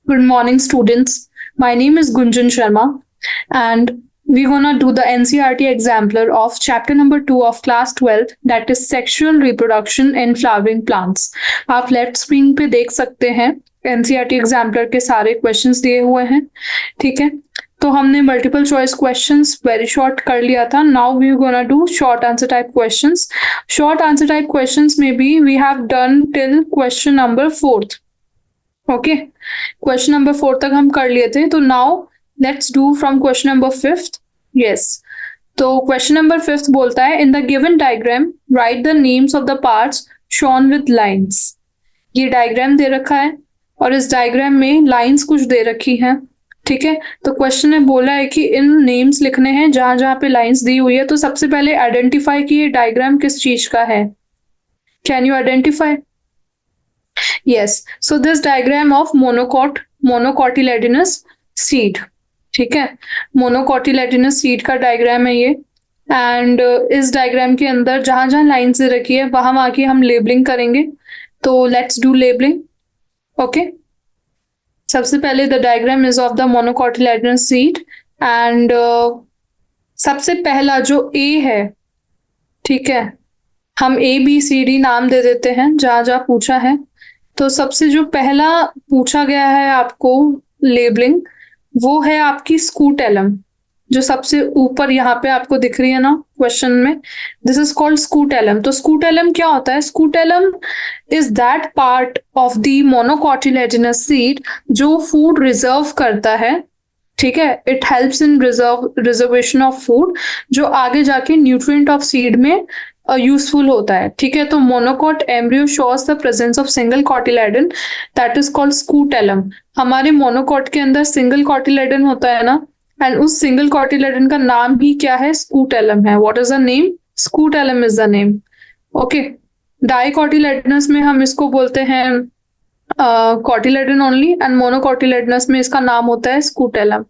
Good morning, students. My name is Gunjan Sharma, and we're gonna do the NCRT exemplar of chapter number 2 of class 12, that is sexual reproduction in flowering plants. आप left screen पे देख सकते हैं NCERT exemplar के सारे questions दिए हुए हैं. ठीक है, तो हमने multiple choice questions very short कर लिया था. Now we gonna do short answer type questions. Short answer type questions में भी we have done till question number 4. Okay, question number 4 तक हम कर लिए थे. तो now let's do from question number 5. Yes, तो क्वेश्चन नंबर 5 बोलता है in the given diagram write the names of the parts shown with lines. ये डायग्राम दे रखा है और इस डायग्राम में लाइंस कुछ दे रखी हैं. ठीक है, तो क्वेश्चन ने बोला है कि इन नेम्स लिखने हैं जहां जहां पे लाइंस दी हुई है. तो सबसे पहले आइडेंटिफाई कि ये डायग्राम किस चीज का है. Can you identify? Yes, so this diagram of monocotyledonous seed. ठीक है, monocotyledonous seed का डायग्राम है ये. एंड इस डायग्राम के अंदर जहां जहां लाइन से रखी है वहां आके हम लेबलिंग करेंगे. तो लेट्स डू लेबलिंग. ओके, सबसे पहले the diagram is of the monocotyledonous seed and सबसे पहला जो ए है, ठीक है, हम ABCD नाम दे देते हैं जहां जहां पूछा है. तो सबसे जो पहला पूछा गया है आपको लेबलिंग, वो है आपकी स्कूटेलम, जो सबसे ऊपर यहाँ पे आपको दिख रही है ना क्वेश्चन में. This is called scutellum. तो स्कूटेलम क्या होता है? Scutellum is that part of the monocotyledonous seed जो फूड रिजर्व करता है. ठीक है, it helps in reservation of food, जो आगे जाके न्यूट्रिएंट ऑफ सीड में यूजफुल होता है. ठीक है, तो monocot embryo shows the presence of single cotyledon that is called scutellum. हमारे मोनोकॉट के अंदर सिंगल कॉटिलेडन होता है ना, एंड उस सिंगल कॉटिलेडन का नाम ही क्या है? स्कूटेलम है. What is the name? Scutellum is the name. Okay, dicotyledonous में हम इसको बोलते हैं कॉटिलेडन ओनली, एंड मोनोकॉटिलेडनस में इसका नाम होता है स्कूटेलम.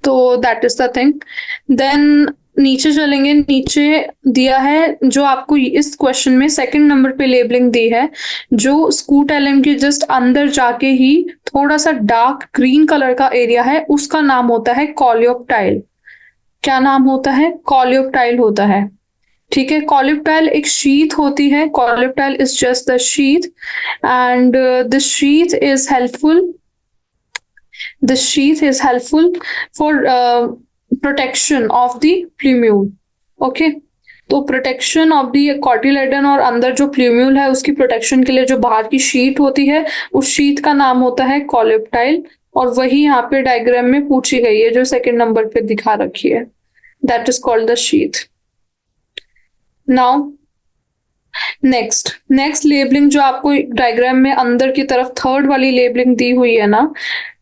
तो that is the thing. Then नीचे चलेंगे. नीचे दिया है जो आपको इस क्वेश्चन में सेकंड नंबर पे लेबलिंग दी है, जो स्कूटेलम के जस्ट अंदर जाके ही थोड़ा सा डार्क ग्रीन कलर का एरिया है, उसका नाम होता है कॉलियोप्टाइल. क्या नाम होता है? कॉलियोप्टाइल होता है. ठीक है, कॉलियोप्टाइल एक शीथ होती है. Coleoptile is just the sheath and this sheath is helpful. This sheath is helpful for protection of the plumule. Okay, तो प्रोटेक्शन ऑफ द कॉटिलेडन और अंदर जो प्ल्यूम्यूल है उसकी प्रोटेक्शन के लिए जो बाहर की शीट होती है, उस शीट का नाम होता है कॉलियोप्टाइल. और वही यहाँ पे डायग्राम में पूछी गई है जो सेकंड नंबर पे दिखा रखी है. That is called the sheet. Now next labelling जो आपको डायग्राम में अंदर की तरफ थर्ड वाली लेबलिंग दी हुई है ना,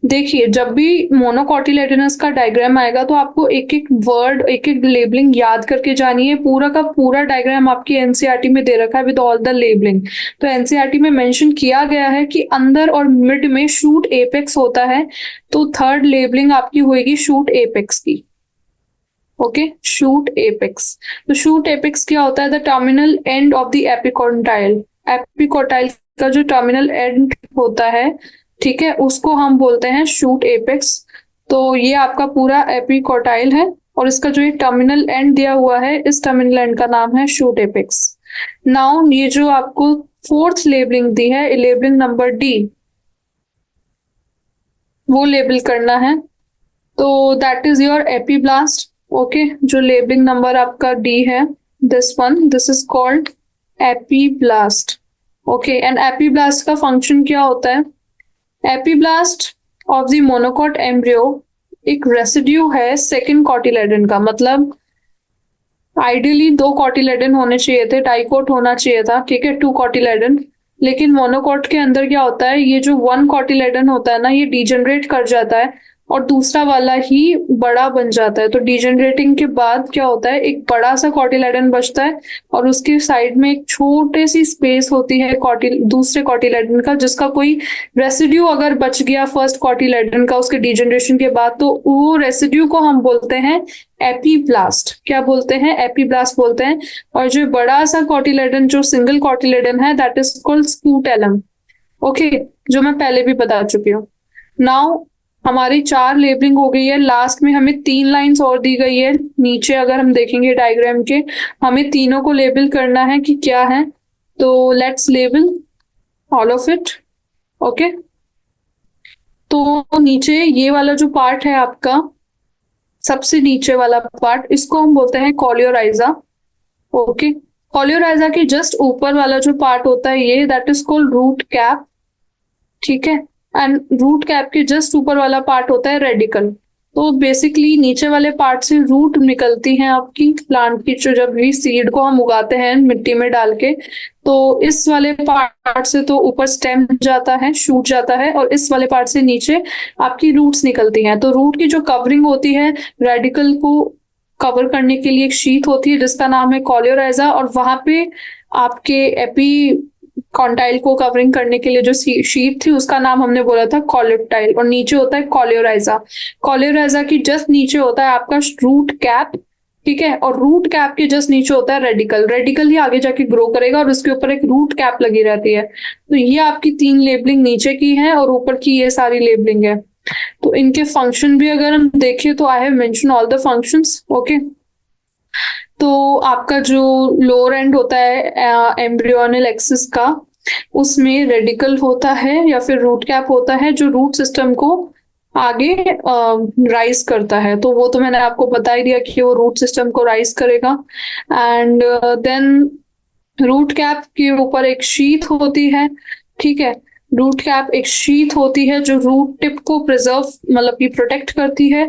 देखिए जब भी मोनोकोटिलेडोनस का डायग्राम आएगा तो आपको एक एक वर्ड, एक एक लेबलिंग याद करके जानी है. पूरा का पूरा डायग्राम आपकी एनसीईआरटी में दे रखा है विद ऑल द लेबलिंग. तो एनसीईआरटी में मेंशन किया गया है कि अंदर और मिड में शूट एपेक्स होता है. तो थर्ड लेबलिंग आपकी होगी शूट एपेक्स की. Okay, shoot apex. तो शूट एपेक्स क्या होता है? The terminal and of the epicotyl. Epicotyl का जो टर्मिनल एंड होता है, ठीक है, उसको हम बोलते हैं शूट एपेक्स. तो ये आपका पूरा एपिकोटाइल है और इसका जो एक टर्मिनल एंड दिया हुआ है, इस टर्मिनल एंड का नाम है शूट एपेक्स. नाउ ये जो आपको फोर्थ लेबलिंग दी है, लेबलिंग नंबर D, वो लेबल करना है. तो that is your epiblast. Okay, जो लेबलिंग नंबर आपका D है, this one, this is called epiblast. Okay, and epiblast का फंक्शन क्या होता है? Epiblast of the monocot embryo एक रेसिड्यू है सेकंड कॉटिलेडन का. मतलब आइडियली 2 कॉटिलेडन होने चाहिए थे, डाइकोट होना चाहिए था. ठीक है, 2 कॉटिलेडन. लेकिन मोनोकॉट के अंदर क्या होता है, ये जो 1 कॉटिलेडन होता है ना, ये डिजेनरेट कर जाता है और दूसरा वाला ही बड़ा बन जाता है. तो डिजेनरेटिंग के बाद क्या होता है, एक बड़ा सा कॉटिलेडन बचता है और उसके साइड में एक छोटे सी स्पेस होती है दूसरे कॉटिलेडन का, जिसका कोई रेसिड्यू अगर बच गया फर्स्ट कॉटिलेडन का उसके डिजेनरेशन के बाद, तो वो रेसिड्यू को हम बोलते हैं एपीब्लास्ट. क्या बोलते हैं? एपीब्लास्ट बोलते हैं. और जो बड़ा सा कॉटिलेडन, जो सिंगल कॉटिलेडन है, that is called scutellum. Okay, जो मैं पहले भी बता चुकी हूँ. नाउ हमारी 4 लेबलिंग हो गई है, लास्ट में हमें 3 लाइंस और दी गई है नीचे। अगर हम देखेंगे डायग्राम के, हमें तीनों को लेबल करना है कि क्या है। तो let's label all of it. Okay, तो नीचे ये वाला जो पार्ट है आपका, सबसे नीचे वाला पार्ट, इसको हम बोलते हैं कॉलियोराइजा। ओके, कॉलियोराइजा के जस्ट ऊपर वाला जो पार्ट होता है ये, that is called root cap. ठीक है, एंड रूट कैप के जस्ट ऊपर वाला पार्ट होता है रेडिकल। तो बेसिकली नीचे वाले पार्ट से रूट निकलती हैं आपकी प्लांट की, जो जब भी सीड को हम उगाते हैं मिट्टी में डाल के, तो इस वाले पार्ट से तो ऊपर स्टेम जाता है, शूट जाता है, और इस वाले पार्ट से नीचे आपकी रूट्स निकलती हैं। तो रूट की जो कवरिंग होती है, रेडिकल को कवर करने के लिए एक शीट होती है जिसका नाम है कॉलियोराइजा, और वहां पे आपके एपी कॉन्टाइल को कवरिंग करने के लिए जो शीट थी उसका नाम हमने बोला था कॉलियोटाइल, और नीचे होता है कॉलियोराइजा। कॉलियोराइजा की जस्ट नीचे होता है आपका रूट कैप। ठीक है, और रूट कैप के जस्ट नीचे होता है रेडिकल। रेडिकल ही आगे जाके ग्रो करेगा और उसके ऊपर एक रूट कैप लगी रहती है। तो ये आपकी 3 लेबलिंग नीचे की है और ऊपर की ये सारी लेबलिंग है। तो इनके फंक्शन भी अगर हम देखें तो I have mention all the functions. Okay, तो आपका जो लोअर एंड होता है एम्ब्रियोनल एक्सिस का, उसमें रेडिकल होता है या फिर रूट कैप होता है जो रूट सिस्टम को आगे राइज करता है। तो वो तो मैंने आपको बता ही दिया कि वो रूट सिस्टम को राइज करेगा। एंड देन रूट कैप के ऊपर एक शीथ होती है। ठीक है, रूट कैप एक शीथ होती है जो रूट टिप को प्रिजर्व, मतलब कि प्रोटेक्ट करती है।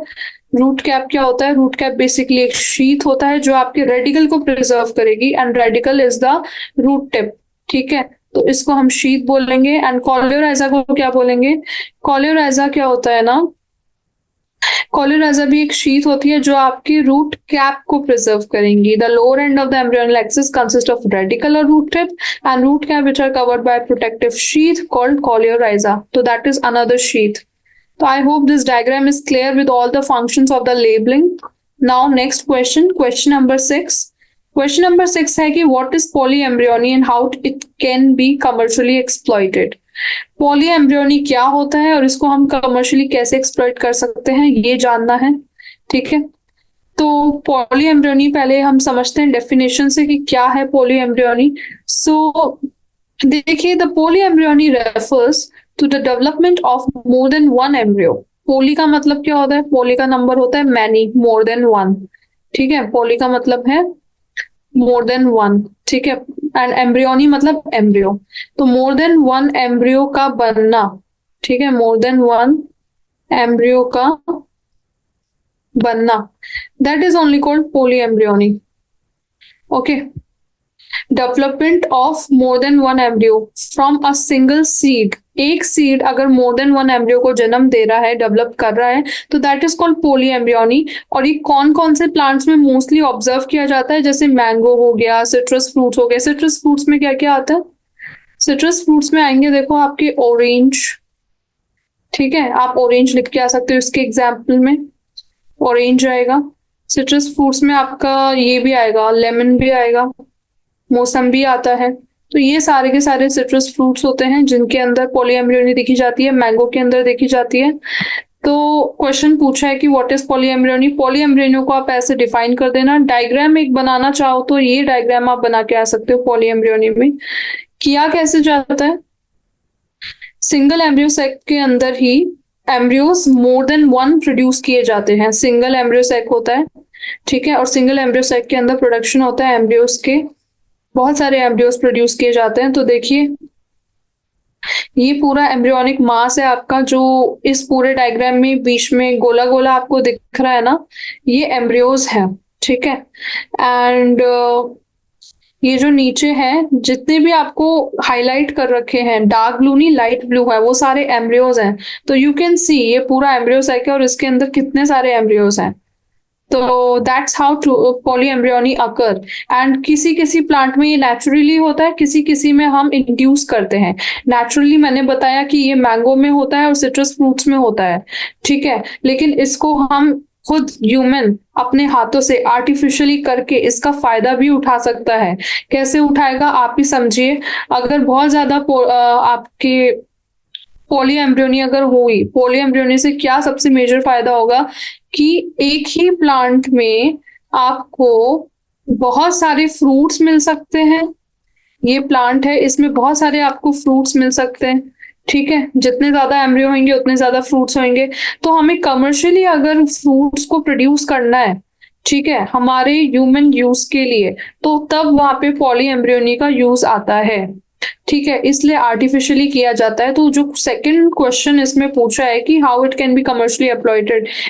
रूट कैप क्या होता है? रूट कैप बेसिकली एक शीथ होता है जो आपके रेडिकल को प्रिजर्व करेगी, and radical is the root tip. ठीक है, तो इसको हम शीथ बोलेंगे। एंड कॉलियोराइजा को क्या बोलेंगे? कॉलियोराइजा क्या होता है ना, कॉलियोराइजा भी एक शीथ होती है जो आपकी रूट कैप को प्रिजर्व करेंगी। The lower end of the embryonal axis consist of radicle और root tip and root cap which are covered by protective sheath called coleorhiza. तो that is another sheath. So I hope this diagram is clear with all the functions of the labeling. Now next question, question number 6. Question number 6 है कि what is polyembryony and how it can be commercially exploited. Polyembryony क्या होता है और इसको हम commercially कैसे exploit कर सकते हैं, ये जानना है। ठीक है, तो polyembryony पहले हम समझते हैं definition से कि क्या है polyembryony. So देखिए, the polyembryony refers to the development of more than one embryo. पोली का मतलब क्या होता है? पोली का नंबर होता है मैनी, मोर देन वन। ठीक है, पोली का मतलब है मोर देन वन। ठीक है, एंड एम्ब्रियोनी मतलब एम्ब्रियो। तो मोर देन वन एम्ब्रियो का बनना। ठीक है, मोर देन वन एम्ब्रियो का बनना, that is only called polyembryony. Okay, development of more than one embryo from a single seed. एक सीड अगर मोर देन वन एम्ब्रियो को जन्म दे रहा है, डेवलप कर रहा है, तो that is called polyembryony. और ये कौन कौन से प्लांट्स में मोस्टली ऑब्जर्व किया जाता है? जैसे मैंगो हो गया, सिट्रस फ्रूट्स हो गए। सिट्रस फ्रूट्स में क्या क्या आता है? सिट्रस फ्रूट्स में आएंगे, देखो आपके ऑरेंज। ठीक है, आप ऑरेंज लिख के आ सकते हो इसके एग्जाम्पल में, ऑरेंज आएगा। सिट्रस फ्रूट्स में आपका ये भी आएगा, लेमन भी आएगा, मौसम्बी आता है। तो ये सारे के सारे सिट्रस फ्रूट्स होते हैं जिनके अंदर पॉलीएम्ब्रियोनी देखी जाती है। मैंगो के अंदर देखी जाती है। तो क्वेश्चन पूछा है कि व्हाट इज पॉलीएम्ब्रियोनी। पॉलीएम्ब्रियोनी को आप ऐसे डिफाइन कर देना। डायग्राम एक बनाना चाहो तो ये डायग्राम आप बना के आ सकते हो। पॉलीएम्ब्रियोनी में किया कैसे जाता है? सिंगल एम्ब्रियो सेक के अंदर ही embryos more than one produce किए जाते हैं। सिंगल एम्ब्रियो सेक होता है। ठीक है, और सिंगल एम्ब्रियो सेक के अंदर प्रोडक्शन होता है एम्ब्रियोस के, बहुत सारे एम्ब्रियोस प्रोड्यूस किए जाते हैं। तो देखिए, ये पूरा एम्ब्रियोनिक मास है आपका, जो इस पूरे डायग्राम में बीच में गोला गोला आपको दिख रहा है ना, ये एम्ब्रियोस है। ठीक है, एंड ये जो नीचे है, जितने भी आपको हाईलाइट कर रखे हैं, डार्क ब्लू नहीं लाइट ब्लू है, वो सारे एम्ब्रियोस हैं। तो यू कैन सी ये पूरा एम्ब्रियोस है और इसके अंदर कितने सारे एम्ब्रियोस हैं। तो that's how polyembryony occur. And किसी किसी प्लांट में ये नेचुरली होता है, किसी किसी में हम इंड्यूस करते हैं। नेचुरली मैंने बताया कि ये मैंगो में होता है और सिट्रस फ्रूट्स में होता है। ठीक है, लेकिन इसको हम खुद ह्यूमन अपने हाथों से आर्टिफिशियली करके इसका फायदा भी उठा सकता है। कैसे उठाएगा आप ही समझिए। अगर बहुत ज्यादा आपके पॉली एम्ब्रियोनी अगर हुई, पॉली एम्ब्रियोनी से क्या सबसे मेजर फायदा होगा कि एक ही प्लांट में आपको बहुत सारे फ्रूट्स मिल सकते हैं। ये प्लांट है, इसमें बहुत सारे आपको फ्रूट्स मिल सकते हैं। ठीक है, जितने ज्यादा एम्ब्रियो होंगे उतने ज्यादा फ्रूट्स होंगे। तो हमें कमर्शियली अगर फ्रूट्स को प्रोड्यूस करना है, ठीक है, हमारे ह्यूमन यूज के लिए, तो तब वहां पे पॉली एम्ब्रियोनी का यूज आता है। ठीक है, इसलिए आर्टिफिशियली किया जाता है। तो जो सेकंड क्वेश्चन इसमें पूछा है कि how it can be commercially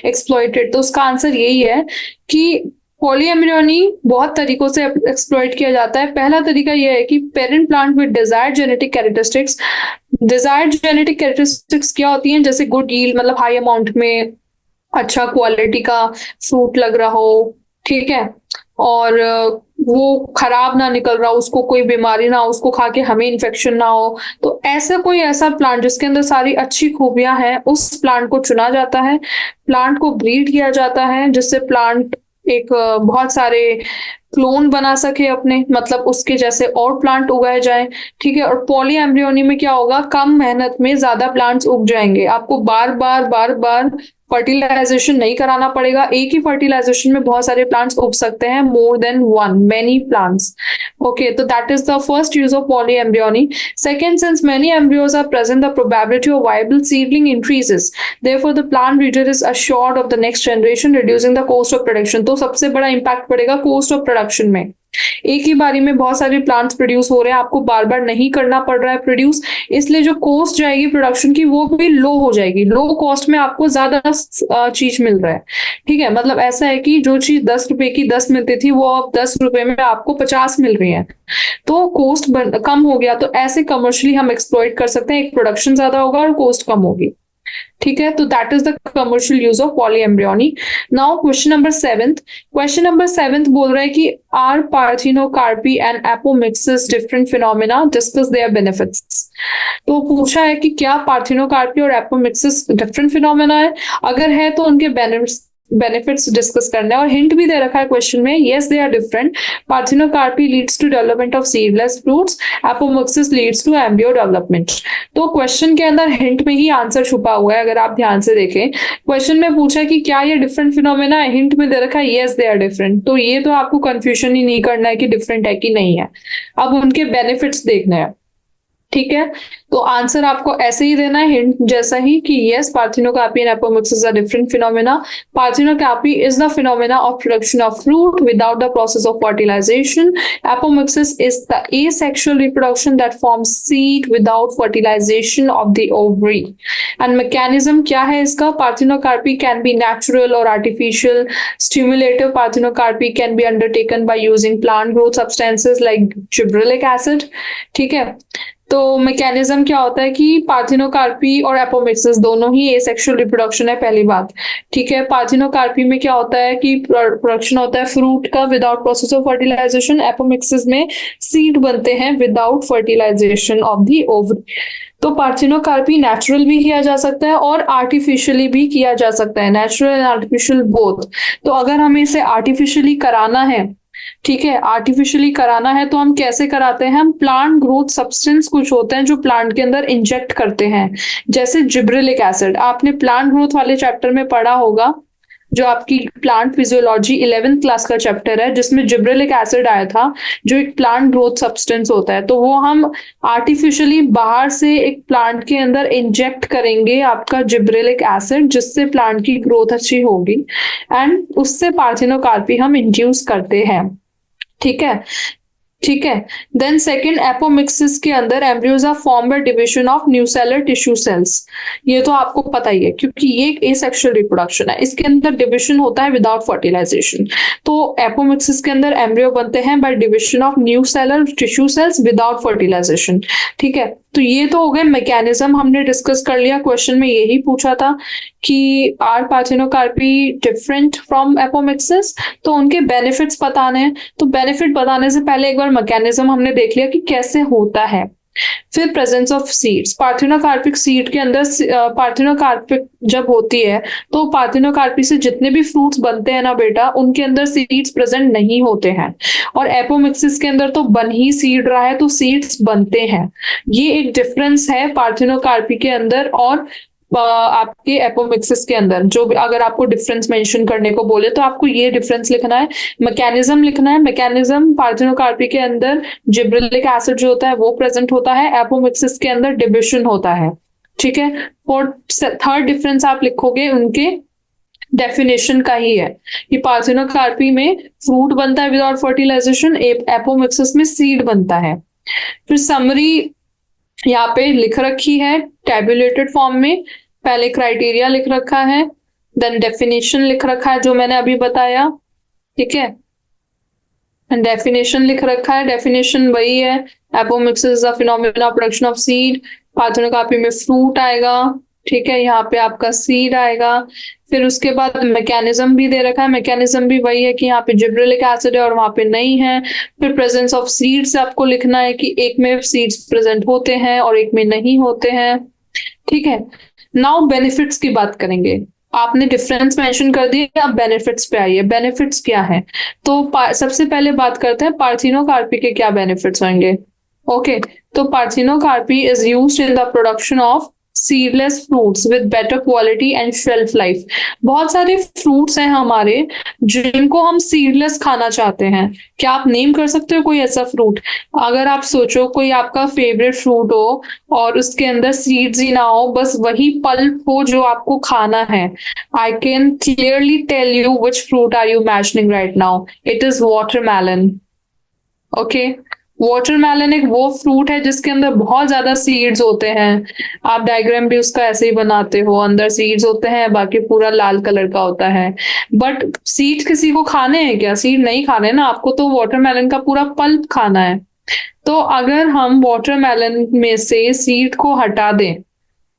exploited, तो उसका आंसर यही है कि पॉली एम्ब्रियोनी बहुत तरीकों से एक्सप्लॉइट किया जाता है। पहला तरीका यह है कि parent plant with desired genetic characteristics. Desired genetic characteristics क्या होती हैं? जैसे गुड यील्ड, मतलब हाई अमाउंट में अच्छा क्वालिटी का फ्रूट लग रहा हो, ठीक है, और वो खराब ना निकल रहा हो, उसको कोई बीमारी ना हो, उसको खा के हमें इन्फेक्शन ना हो। तो ऐसा प्लांट जिसके अंदर सारी अच्छी खूबियां हैं, उस प्लांट को चुना जाता है, प्लांट को ब्रीड किया जाता है, जिससे प्लांट एक बहुत सारे क्लोन बना सके अपने, मतलब उसके जैसे और प्लांट उगाए जाए। ठीक है, और पॉली एम्ब्रियोनी में क्या होगा, कम मेहनत में ज्यादा प्लांट्स उग जाएंगे। आपको बार बार फर्टिलाइजेशन नहीं कराना पड़ेगा। एक ही फर्टिलाइजेशन में बहुत सारे प्लांट्स उग सकते हैं, more than one, many plants. Okay, तो that is the first use of polyembryony. Second, since many embryos are present, the probability of viable seedling increases. Therefore, the plant breeder is assured of the next generation, reducing the cost of production. तो सबसे बड़ा impact पड़ेगा coast of production में। एक ही बारी में बहुत सारे प्लांट्स प्रोड्यूस हो रहे हैं, आपको बार बार नहीं करना पड़ रहा है प्रोड्यूस, इसलिए जो कॉस्ट जाएगी प्रोडक्शन की वो भी लो हो जाएगी। लो कॉस्ट में आपको ज्यादा चीज मिल रहा है। ठीक है, मतलब ऐसा है कि जो चीज 10 रुपए की 10 मिलती थी, वो अब 10 रुपए में आपको 50 मिल रही है। तो कॉस्ट कम हो गया। तो ऐसे कमर्शियली हम एक्सप्लॉइट कर सकते हैं, एक प्रोडक्शन ज्यादा होगा और कॉस्ट कम होगी। ठीक है, तो that is the commercial use of polyembryony. Now question number 7। Question number 7 बोल रहा है कि are parthenocarpy and apomixis different phenomena, discuss their benefits. तो पूछा है कि क्या पार्थिनोकार्पी और एपोमिक्सिस डिफरेंट फिनोमेना है, अगर है तो उनके बेनिफिट्स डिस्कस करना है। और हिंट भी दे रखा है क्वेश्चन में, yes they are different. Parthenocarpy leads to development of seedless fruits, apomixis leads to embryo development. तो क्वेश्चन के अंदर हिंट में ही आंसर छुपा हुआ है, अगर आप ध्यान से देखें। क्वेश्चन में पूछा कि क्या ये डिफरेंट फिनोमेना है, हिंट में दे रखा है यस दे आर डिफरेंट। तो ये तो आपको कंफ्यूजन ही नहीं करना है कि डिफरेंट है कि नहीं है, अब उनके बेनिफिट्स देखने हैं। ठीक है, तो आंसर आपको ऐसे ही देना है, हिंट जैसा ही, कि yes parthenocarpy and apomixis are different phenomena. Parthenocarpy is the phenomena of production of fruit without the process of fertilization. Apomixis is the asexual reproduction that forms seed without fertilization of the ovary. And mechanism क्या है इसका? Parthenocarpy can be natural or artificial. Stimulative parthenocarpy can be undertaken by using plant growth substances like gibberellic acid. ठीक है, तो mechanism क्या होता है कि पार्थिनोकार्पी और एपोमिक्सिस दोनों ही एसेक्सुअल रिप्रोडक्शन है, पहली बात। ठीक है, पार्थिनोकार्पी में क्या होता है कि प्रोडक्शन होता है फ्रूट का without process of fertilization, apomixis में सीड बनते हैं without fertilization of the ovary. तो पार्थिनोकार्पी नेचुरल भी किया जा सकता है और आर्टिफिशियली भी किया जा सकता है, नेचुरल एंड आर्टिफिशियल बोथ। तो अगर हमें इसे आर्टिफिशियली कराना है, ठीक है, आर्टिफिशियली कराना है, तो हम कैसे कराते हैं? हम प्लांट ग्रोथ सब्सटेंस कुछ होते हैं जो प्लांट के अंदर इंजेक्ट करते हैं, जैसे जिब्रेलिक एसिड। आपने प्लांट ग्रोथ वाले चैप्टर में पढ़ा होगा, जो आपकी प्लांट फिजियोलॉजी 11th क्लास का चैप्टर है, जिसमें जिब्रेलिक एसिड आया था, जो एक प्लांट ग्रोथ सब्सटेंस होता है। तो वो हम आर्टिफिशियली बाहर से एक प्लांट के अंदर इंजेक्ट करेंगे आपका जिब्रेलिक एसिड, जिससे प्लांट की ग्रोथ अच्छी होगी, एंड उससे पार्थिनोकार्पी हम इंड्यूस करते हैं। ठीक है, ठीक है। देन सेकंड, एपोमिक्सिस के अंदर embryos are form by division of nucellar tissue cells. ये तो आपको पता ही है, क्योंकि ये एक एसेक्सुअल रिप्रोडक्शन है, इसके अंदर डिविजन होता है विदाउट फर्टिलाइजेशन। तो एपोमिक्सिस के अंदर एम्ब्रियो बनते हैं by division of nucellar tissue cells without fertilization. ठीक है, तो ये तो हो गए मैकेनिज्म, हमने डिस्कस कर लिया। क्वेश्चन में यही पूछा था कि are parthenocarpy different from apomixis, तो उनके बेनिफिट्स बताने हैं। तो बेनिफिट बताने से पहले एक बार मैकेनिज्म हमने देख लिया कि कैसे होता है। फिर presence of seeds, parthenocarpic seed के अंदर पार्थिनोकार्पिक जब होती है तो पार्थिनोकार्पी से जितने भी फ्रूट्स बनते हैं ना बेटा, उनके अंदर सीड्स प्रेजेंट नहीं होते हैं। और एपोमिक्सिस के अंदर तो बन ही सीड रहा है तो सीड्स बनते हैं। ये एक डिफरेंस है पार्थिनोकार्पी के अंदर और आपके एपोमिक्सिस के अंदर। जो अगर आपको डिफरेंस मेंशन करने को बोले तो आपको ये डिफरेंस लिखना है, मैकेनिज्म लिखना है। मैकेनिज्म, पार्थिनोकार्पी के अंदर जिब्रेलिक एसिड जो होता है वो प्रेजेंट होता है, एपोमिक्सिस के अंदर डिविशन होता है। ठीक है। और थर्ड डिफरेंस आप लिखोगे उनके डेफिनेशन का ही है कि पार्थिनोकार्पी में फ्रूट बनता है विदाउट फर्टिलाइजेशन, एपोमिक्सिस में सीड बनता है। फिर समरी यहाँ पे लिख रखी है टैबुलेटेड फॉर्म में। पहले क्राइटेरिया लिख रखा है, देन डेफिनेशन लिख रखा है जो मैंने अभी बताया। ठीक है, डेफिनेशन लिख रखा है। डेफिनेशन वही है, apomixis is a phenomena production of seed. Parthenocarpy में फ्रूट आएगा। ठीक है, यहाँ पे आपका सीड आएगा। फिर उसके बाद मैकेनिज्म भी दे रखा है। मैकेनिज्म भी वही है कि यहाँ पे जिब्रेलिक एसिड है और वहां पे नहीं है। फिर प्रेजेंस ऑफ सीड्स आपको लिखना है कि एक में सीड्स प्रेजेंट होते हैं और एक में नहीं होते हैं। ठीक है, नाउ बेनिफिट्स की बात करेंगे। आपने डिफरेंस मेंशन कर दिया, अब बेनिफिट्स पे आइए। बेनिफिट्स क्या है? तो सबसे पहले बात करते हैं पार्थिनोकार्पी के क्या बेनिफिट्स होंगे। ओके, तो parthenocarpy is used in the production of seedless fruits with better quality and shelf life. बहुत सारे फ्रूट्स हैं हमारे जिनको हम सीडलेस खाना चाहते हैं। क्या आप नेम कर सकते हो कोई ऐसा फ्रूट? अगर आप सोचो कोई आपका फेवरेट फ्रूट हो और उसके अंदर सीड्स ही ना हो, बस वही पल्प हो जो आपको खाना है। I can clearly tell you which fruit are you imagining right now. It is watermelon. Okay, watermelon एक वो फ्रूट है जिसके अंदर बहुत ज्यादा सीड्स होते हैं। आप डायग्राम भी उसका ऐसे ही बनाते हो, अंदर सीड्स होते हैं, बाकी पूरा लाल कलर का होता है। बट सीड्स किसी को खाने हैं क्या? सीड नहीं खाने ना, आपको तो वाटरमेलन का पूरा पल्प खाना है। तो अगर हम वाटरमेलन में से सीड को हटा दें,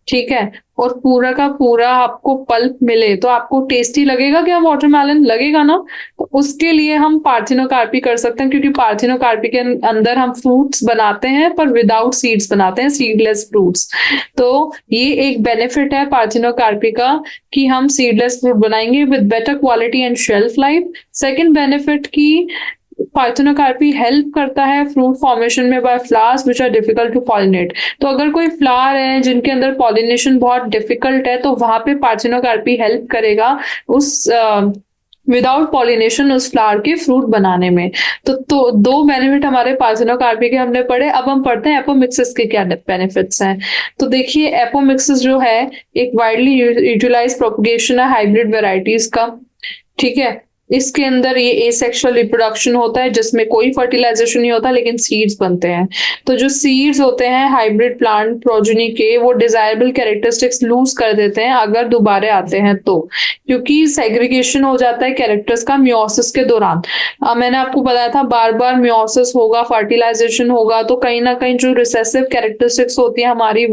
ठीक है, और पूरा का पूरा आपको पल्प मिले, तो आपको टेस्टी लगेगा क्या? वाटरमेलन लगेगा ना। तो उसके लिए हम पार्थिनोकार्पी कर सकते हैं, क्योंकि पार्थिनोकार्पी के अंदर हम फ्रूट्स बनाते हैं पर विदाउट सीड्स बनाते हैं, सीडलेस फ्रूट्स। तो ये एक बेनिफिट है पार्थिनोकार्पी का कि हम सीडलेस फ्रूट बनाएंगे with better quality and shelf life. Second benefit की पार्थिनोकार्पी हेल्प करता है फ्रूट फॉर्मेशन में by flowers which are difficult to pollinate. तो अगर कोई फ्लावर है जिनके अंदर पॉलिनेशन बहुत डिफिकल्ट है, तो वहां पे पार्थिनोकार्पी हेल्प करेगा उस विदाउट पॉलिनेशन उस फ्लावर के फ्रूट बनाने में। तो दो बेनिफिट हमारे पार्थिनोकार्पी के हमने पढ़े। अब हम पढ़ते हैं एपोमिक्सिस के क्या बेनिफिट्स हैं। तो देखिए, एपोमिक्सिस जो है एक वाइडली यूटिलाइज प्रोपगेशन है हाइब्रिड वेराइटीज का। ठीक है, इसके अंदर ये एसेक्सुअल रिप्रोडक्शन होता है जिसमें कोई फर्टिलाइजेशन नहीं होता लेकिन सीड्स बनते हैं। तो जो सीड्स होते हैं हाइब्रिड प्लांट प्रोजेनी के, वो डिजायरेबल कैरेक्टरिस्टिक्स लूज कर देते हैं अगर दोबारा आते हैं तो, क्योंकि सेग्रीगेशन हो जाता है कैरेक्टर्स का मियोसिस के दौरान। मैंने आपको बताया था बार बार मियोसिस होगा, फर्टिलाइजेशन होगा, तो कहीं ना कहीं जो रिसेसिव कैरेक्टरिस्टिक्स होती है हमारी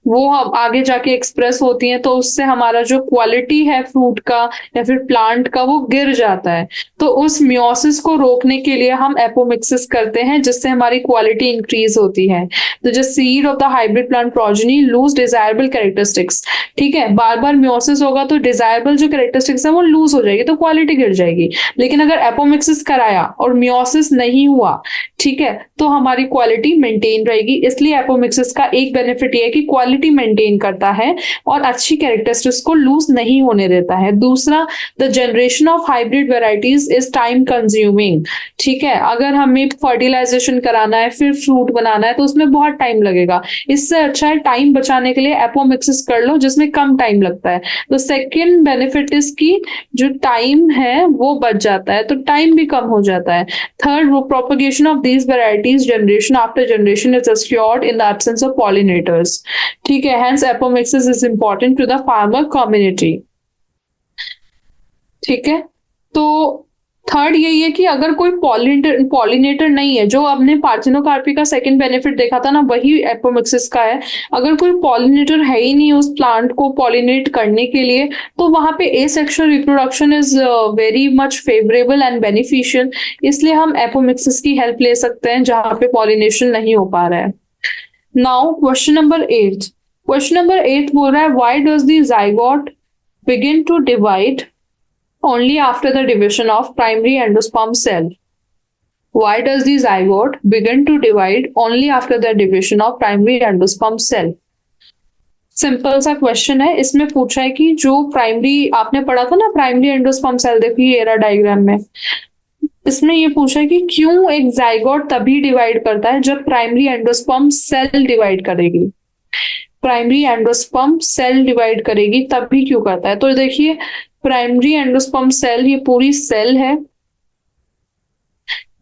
वो आगे जाके एक्सप्रेस होती हैं, तो उससे हमारा जो क्वालिटी है फ्रूट का या फिर प्लांट का वो गिर जाता है। तो उस मियोसिस को रोकने के लिए हम एपोमिक्सिस करते हैं जिससे हमारी क्वालिटी इंक्रीज होती है। तो जो seed of the hybrid plant progeny lose desirable characteristics. ठीक है, बार बार मियोसिस होगा तो डिजायरेबल जो कैरेक्टरिस्टिक्स है वो लूज हो जाएगी, तो क्वालिटी गिर जाएगी। लेकिन अगर एपोमिक्सिस कराया और मियोसिस नहीं हुआ, ठीक है, तो हमारी क्वालिटी मेंटेन रहेगी। इसलिए एपोमिक्सिस का एक बेनिफिट ये है कि क्वालिटी मेंटेन करता है और अच्छी कैरेक्टरिस्टिक्स को लूज नहीं होने देता है। दूसरा, the generation of hybrid varieties is time consuming. ठीक है, अगर हमें फर्टिलाइजेशन कराना है फिर फ्रूट बनाना है तो उसमें बहुत टाइम लगेगा। इससे अच्छा है टाइम बचाने के लिए एपोमिक्सिस कर लो जिसमें कम टाइम लगता है। तो सेकेंड बेनिफिट इसकी जो टाइम है वो बच जाता है, तो टाइम भी कम हो जाता है। Third, propagation of these varieties generation after generation is assured in the absence of pollinators. ठीक है, hence apomixis is important to the farmer community. ठीक है, तो थर्ड यही है कि अगर कोई पॉलिनेटर नहीं है, जो आपने पार्थिनोकार्पी का सेकंड बेनिफिट देखा था ना, वही एपोमिक्सिस का है। अगर कोई पॉलिनेटर है ही नहीं उस प्लांट को पॉलिनेट करने के लिए, तो वहां पे asexual reproduction is very much favourable and beneficial. इसलिए हम एपोमिक्सिस की हेल्प ले सकते हैं जहां पे पॉलिनेशन नहीं हो पा रहा है। Now question number 8। Question number 8 बोल रहा है why does the zygote begin to divide only after the division of primary endosperm cell? Why does the zygote begin to divide only after the division of primary endosperm cell? Simple सा question है। इसमें पूछा है कि जो primary आपने पढ़ा था ना, प्राइमरी एंडोस्पर्म सेल, देखिए ये रहा डायग्राम में, इसमें ये पूछा है कि क्यों एक जाइगोट तभी डिवाइड करता है जब प्राइमरी एंडोस्पर्म सेल डिवाइड करेगी। प्राइमरी एंडोस्पर्म सेल डिवाइड करेगी तभी क्यों करता है। तो देखिए प्राइमरी एंडोस्पर्म सेल, ये पूरी सेल है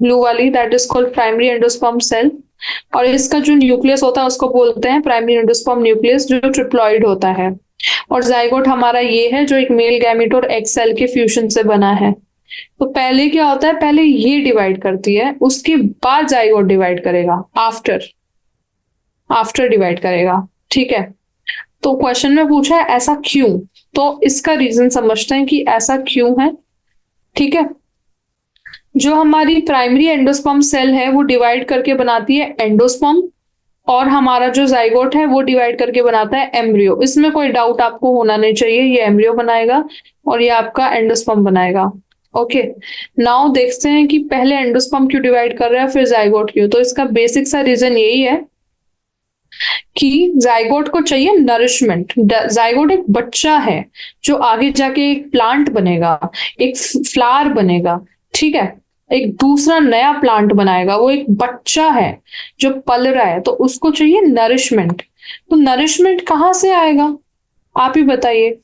ब्लू वाली, that is called primary endosperm cell. और इसका जो न्यूक्लियस होता है उसको बोलते हैं प्राइमरी एंडोस्पर्म न्यूक्लियस, जो ट्रिप्लॉइड होता है। और जाइगोट हमारा ये है जो एक मेल गैमेट और एग सेल के फ्यूजन से बना है। तो पहले क्या होता है, पहले ये डिवाइड करती है, उसके बाद जाइगोट डिवाइड करेगा, आफ्टर डिवाइड करेगा। ठीक है, तो क्वेश्चन में पूछा है ऐसा क्यों, तो इसका रीजन समझते हैं कि ऐसा क्यों है। ठीक है, जो हमारी प्राइमरी एंडोस्पर्म सेल है वो डिवाइड करके बनाती है एंडोस्पर्म, और हमारा जो जाइगोट है वो डिवाइड करके बनाता है एम्ब्रियो। इसमें कोई डाउट आपको होना नहीं चाहिए, ये एम्ब्रियो बनाएगा और ये आपका एंडोस्पर्म बनाएगा। ओके, नाउ देखते हैं कि पहले एंडोस्पर्म क्यों डिवाइड कर रहा है फिर जाइगोट क्यों। तो इसका बेसिक सा रीजन यही है कि जाइगोट को चाहिए नरिशमेंट। जाइगोट एक बच्चा है जो आगे जाके एक प्लांट बनेगा, एक फ्लावर बनेगा। ठीक है, एक दूसरा नया प्लांट बनाएगा, वो एक बच्चा है जो पल रहा है, तो उसको चाहिए नरिशमेंट। तो नरिशमेंट कहाँ से आएगा आप ही बताइए।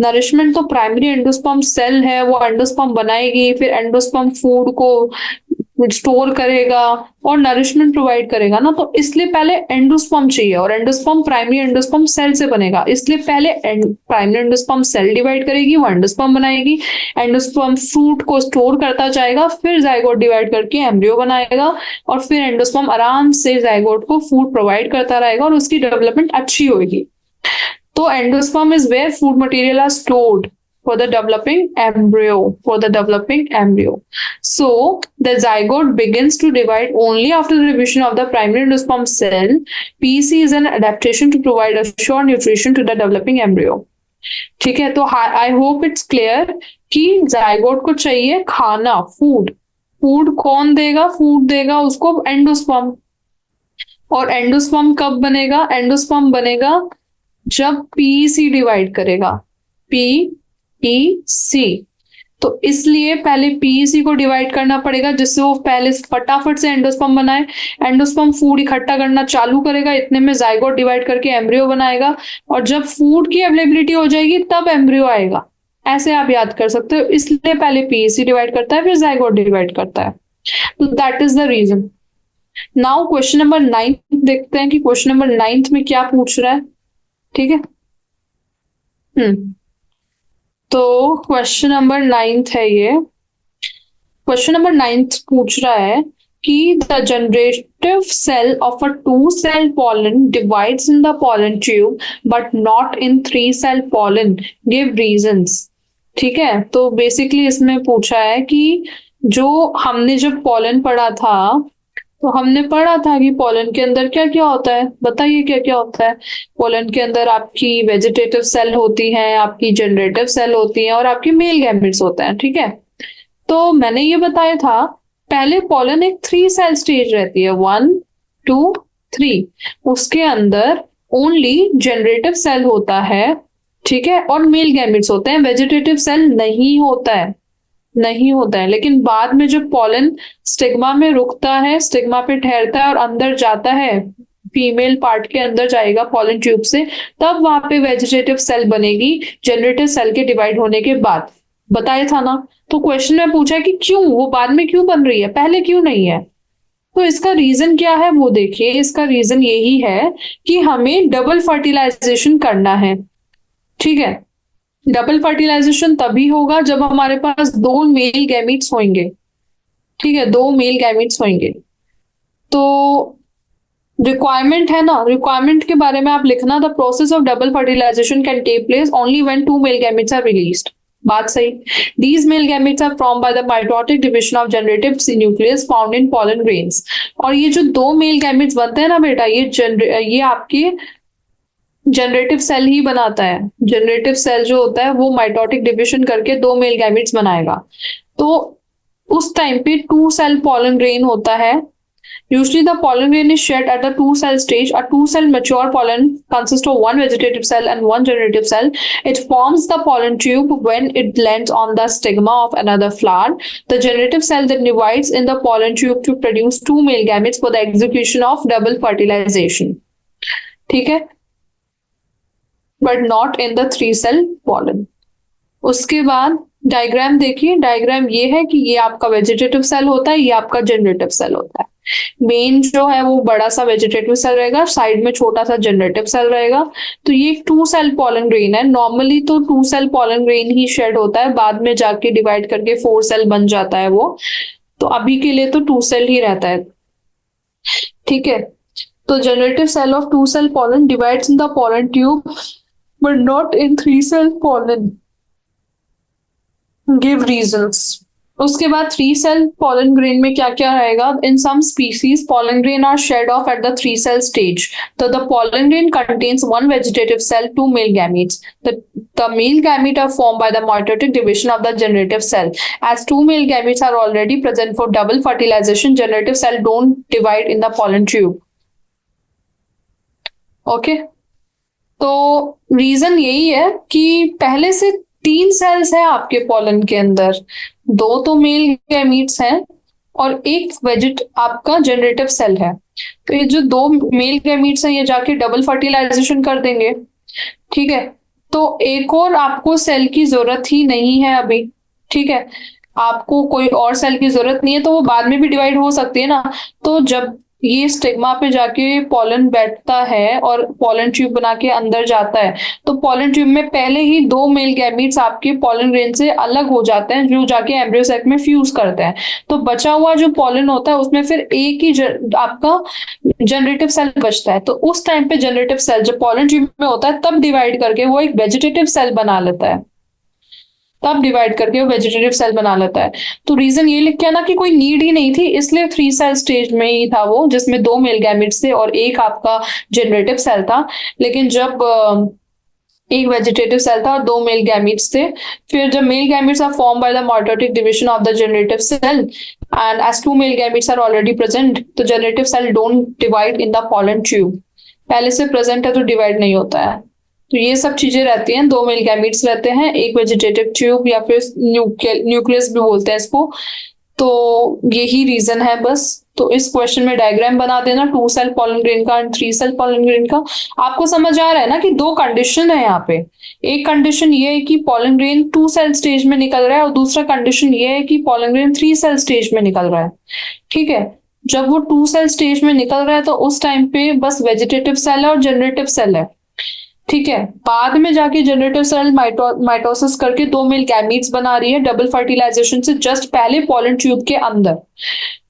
नरिशमेंट तो प्राइमरी एंडोस्पर्म सेल है, वो एंडोस्पर्म बनाएगी, फिर एंडोस्पर्म फूड को स्टोर करेगा और नरिशमेंट प्रोवाइड करेगा ना। तो इसलिए पहले एंडोस्पर्म चाहिए, और एंडोस्पर्म प्राइमरी एंडोस्पर्म सेल से बनेगा, इसलिए पहले प्राइमरी एंडोस्पर्म सेल डिवाइड करेगी, वो एंडोस्पर्म बनाएगी, एंडोस्पर्म फ्रूट को स्टोर करता जाएगा, फिर जाइगोट डिवाइड करके एम्ब्रियो बनाएगा, और फिर एंडोस्पर्म आराम से जाइगोट को फूड प्रोवाइड करता रहेगा और उसकी डेवलपमेंट अच्छी होगी। तो endosperm is where food material are stored for the developing embryo. So the zygote begins to divide only after the division of the primary endosperm cell. PEC is an adaptation to provide a sure nutrition to the developing embryo. ठीक है, तो I hope it's clear कि zygote को चाहिए खाना, food कौन देगा, food देगा उसको एंडोस्पर्म। और एंडोस्पर्म कब बनेगा, एंडोस्पर्म बनेगा जब पीईसी डिवाइड करेगा, पीईसी। तो इसलिए पहले पीईसी को डिवाइड करना पड़ेगा जिससे वो पहले फटाफट से एंडोस्पर्म बनाए। एंडोस्पर्म फूड इकट्ठा करना चालू करेगा, इतने में जाइगोट डिवाइड करके एम्ब्रियो बनाएगा, और जब फूड की अवेलेबिलिटी हो जाएगी तब एम्ब्रियो आएगा। ऐसे आप याद कर सकते हो, इसलिए पहले पीईसी डिवाइड करता है फिर जाइगोट डिवाइड करता है। तो that is the reason. Now question number 9 देखते हैं कि क्वेश्चन नंबर 9 में क्या पूछ रहा है। ठीक है, तो क्वेश्चन नंबर 9 है ये। क्वेश्चन नंबर 9 पूछ रहा है कि the generative cell of a 2-cell pollen divides in the pollen tube but not in 3-cell pollen, give reasons. ठीक है, तो बेसिकली इसमें पूछा है कि जो हमने जब पॉलन पढ़ा था तो हमने पढ़ा था कि पोलन के अंदर क्या क्या होता है, बताइए क्या क्या होता है। पोलन के अंदर आपकी वेजिटेटिव सेल होती है, आपकी जनरेटिव सेल होती है, और आपकी मेल गैमेट्स होते हैं। ठीक है, तो मैंने ये बताया था पहले पोलन एक 3-cell स्टेज रहती है, 1 2 3। उसके अंदर ओनली जनरेटिव सेल होता है, ठीक है, और मेल गैमेट्स होते हैं, वेजिटेटिव सेल नहीं होता है। लेकिन बाद में जब पोलन स्टिग्मा में रुकता है, स्टिग्मा पे ठहरता है और अंदर जाता है, फीमेल पार्ट के अंदर जाएगा पोलन ट्यूब से, तब वहां पे वेजिटेटिव सेल बनेगी जनरेटिव सेल के डिवाइड होने के बाद। बताया था ना। तो क्वेश्चन में पूछा कि क्यों वो बाद में क्यों बन रही है, पहले क्यों नहीं है। तो इसका रीजन क्या है वो देखिए। इसका रीजन यही है कि हमें डबल फर्टिलाइजेशन करना है। ठीक है, डबल फर्टिलाइजेशन तभी होगा जब हमारे पास 2 मेल गैमीट्स होंगे। ठीक है, 2 मेल गैमीट्स होंगे। तो रिक्वायरमेंट है ना, रिक्वायरमेंट के बारे में आप लिखना, the process of double fertilization can take place only when 2 male gametes are released. बात सही। These male gametes are formed by the mitotic division of generative nucleus found in pollen grains। और ये जो दो मेल गैमेट्स बनते हैं ना बेटा, ये आपके जनरेटिव सेल ही बनाता है। जनरेटिव सेल जो होता है वो माइटोटिक डिविजन करके दो मेल गैमेट्स बनाएगा। तो उस टाइम पे टू सेल pollen grain होता है। Usually the pollen grain is shed at the two cell stage. A two cell mature pollen consists of one vegetative cell and one generative cell. It forms the pollen tube when it lands on the stigma of another flower. The generative cell then divides in the pollen tube to produce two male gametes for the execution of double fertilization. ठीक है, but not in the three cell pollen। उसके बाद diagram देखिए, diagram ये है कि ये आपका वेजिटेटिव सेल होता है, ये आपका जनरेटिव सेल होता है। मेन जो है वो बड़ा सा वेजिटेटिव सेल रहेगा, साइड में छोटा सा जनरेटिव सेल रहेगा। तो ये टू सेल pollen grain है। नॉर्मली तो टू सेल pollen grain ही शेड होता है, बाद में जाके डिवाइड करके फोर सेल बन जाता है वो। तो अभी के लिए तो टू सेल ही रहता है, ठीक है। तो generative cell of two cell pollen divides in the pollen tube but not in three cell pollen। Give reasons. उसके बाद थ्री सेल pollen grain में क्या क्या रहेगा? In some species pollen grain are shed off at the three cell stage. तो the pollen grain contains one vegetative cell, two male gametes। The male gamete are formed by the mitotic division of the generative cell. As two male gametes are already present for double fertilization, generative cell don't divide in the pollen tube। Okay, तो reason यही है कि पहले से तीन sales हैं आपके pollen के अंदर, दो तो मेल गैमीट्स हैं और एक वेजिट आपका जनरेटिव सेल है। तो ये जो दो मेल गैमीट्स हैं ये जाके डबल फर्टिलाइजेशन कर देंगे, ठीक है। तो एक और आपको सेल की जरूरत ही नहीं है अभी, ठीक है। आपको कोई और सेल की जरूरत नहीं है, तो वो बाद में भी डिवाइड हो सकती है ना। तो जब ये स्टिग्मा पे जाके पॉलन बैठता है और पॉलन ट्यूब बना के अंदर जाता है, तो पॉलन ट्यूब में पहले ही दो मेल गैमीट्स आपके पॉलन ग्रेन से अलग हो जाते हैं, जो जाके एम्ब्रियो सैक में फ्यूज करते हैं। तो बचा हुआ जो पॉलन होता है उसमें फिर एक ही आपका जनरेटिव सेल बचता है। तो उस टाइम पे जनरेटिव सेल जब पॉलन ट्यूब में होता है तब डिवाइड करके वो एक वेजिटेटिव सेल बना लेता है, तब डिवाइड करके वो वेजिटेटिव सेल बना लेता है। तो रीजन ये लिख के ना कि कोई नीड ही नहीं थी, इसलिए थ्री सेल स्टेज में ही था वो, जिसमें दो मेल गैमेट्स थे और एक आपका जनरेटिव सेल था। लेकिन जब एक वेजिटेटिव सेल था और दो मेल गैमेट्स थे, फिर जब male gametes are form by the mitotic division of the generative cell and as two male gametes are already present, तो generative cell don't divide in the pollen tube. पहले से present है तो divide नहीं होता है। तो ये सब चीजें रहती हैं, दो मेल गैमेट्स रहते हैं, एक वेजिटेटिव ट्यूब या फिर न्यूक्लियस भी बोलते हैं इसको। तो यही रीजन है बस। तो इस क्वेश्चन में डायग्राम बना देना टू सेल pollen grain का and three cell pollen grain का। आपको समझ आ रहा है ना कि दो कंडीशन है यहाँ पे। एक कंडीशन ये है कि pollen grain two cell stage में निकल रहा है और दूसरा कंडीशन ये है कि pollen grain three cell stage में निकल रहा है, ठीक है। जब वो टू सेल स्टेज में निकल रहा है तो उस टाइम पे बस वेजिटेटिव सेल है और जनरेटिव सेल है, ठीक है। बाद में जाके जनरेटिव सेल माइटोसिस करके दो मेल गैमीट्स बना रही है डबल फर्टिलाइजेशन से जस्ट पहले पॉलन ट्यूब के अंदर।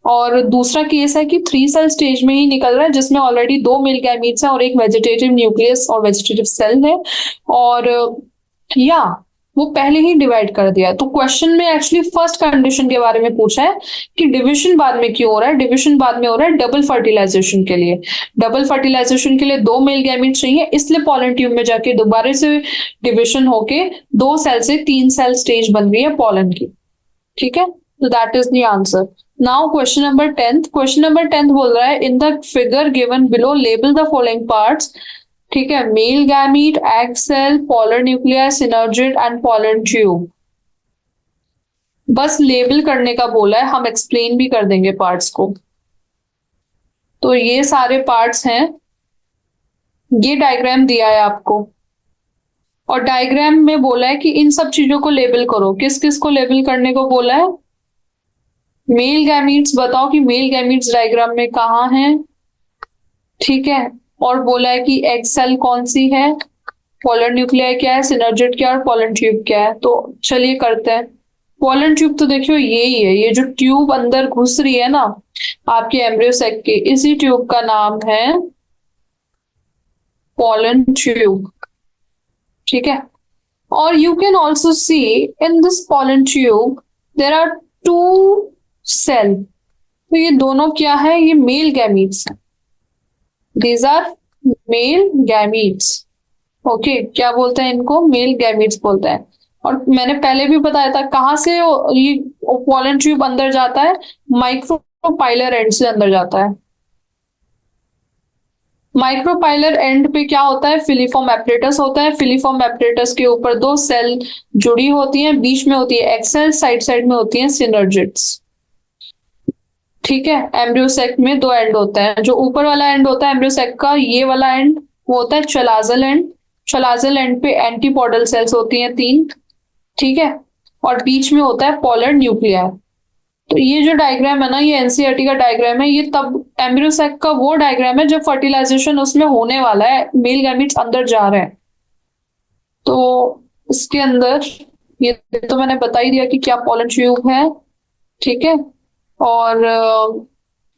और दूसरा केस है कि थ्री सेल स्टेज में ही निकल रहा है, जिसमें ऑलरेडी दो मेल गैमीट्स हैं और एक वेजिटेटिव न्यूक्लियस और वेजिटेटिव सेल है, और या वो पहले ही डिवाइड कर दिया। तो क्वेश्चन में एक्चुअली फर्स्ट कंडीशन के बारे में पूछा है कि डिविजन बाद में क्यों हो रहा है। डिविजन बाद में हो रहा है डबल फर्टिलाइजेशन के लिए। डबल फर्टिलाइजेशन के लिए दो मेल गैमीट चाहिए, इसलिए पॉलन ट्यूब में जाके दोबारा से डिविजन होके दो सेल से तीन सेल स्टेज बन रही है पॉलन की, ठीक है। तो that is the answer. Now question number 10। Question number 10 बोल रहा है in the figure given below label the following parts, ठीक है। Male gamete, egg cell, polar nucleus, synergid and pollen tube. बस लेबल करने का बोला है, हम एक्सप्लेन भी कर देंगे पार्ट्स को। तो ये सारे पार्ट्स हैं, ये डायग्राम दिया है आपको और डायग्राम में बोला है कि इन सब चीजों को लेबल करो। किस किस को लेबल करने को बोला है? मेल गैमीट्स बताओ कि मेल गैमीट्स डायग्राम में कहाँ हैं, ठीक है। और बोला है कि एग सेल कौन सी है, पोलर न्यूक्लियाई क्या है, सिनर्जिड क्या है और पोलन ट्यूब क्या है। तो चलिए करते हैं। पोलन ट्यूब तो देखियो यही है, ये जो ट्यूब अंदर घुस रही है ना आपके एम्ब्रियो सैक के, इसी ट्यूब का नाम है पोलन ट्यूब, ठीक है। Or you can also see in this pollen tube there are two cell. तो ये दोनों क्या है, ये मेल गैमीट्स हैं. These are male gametes. Okay, क्या बोलते हैं इनको, मेल गैमीट्स बोलते हैं. और मैंने पहले भी बताया था कहाँ से ये पोलन ट्यूब अंदर जाता है, माइक्रोपाइलर एंड से अंदर जाता है. माइक्रोपाइलर एंड पे क्या होता है, फिलीफॉर्म एपरेटस होता है. फिलीफॉर्म एपरेटस के ऊपर दो सेल जुड़ी होती हैं, बीच में होती है एक्सेल, साइड साइड में होती है सिनर्जिड्स. ठीक है, एम्ब्रियोसेक में दो एंड होते हैं. जो ऊपर वाला एंड होता है एम्ब्रियोसेक का, ये वाला एंड वो होता है चलाजल एंड. चलाजल एंड पे एंटीपोडल सेल्स होती हैं 3. ठीक है, और बीच में होता है पोलर न्यूक्लियाई. तो ये जो डायग्राम है ना, ये एनसीईआरटी का डायग्राम है. ये तब एम्ब्रियोसेक का वो डायग्राम है जब फर्टिलाइजेशन उसमें होने वाला है, मेल गैमीट्स अंदर जा रहे हैं. तो इसके अंदर ये तो मैंने बता ही दिया कि क्या पोलन ट्यूब है. ठीक है, और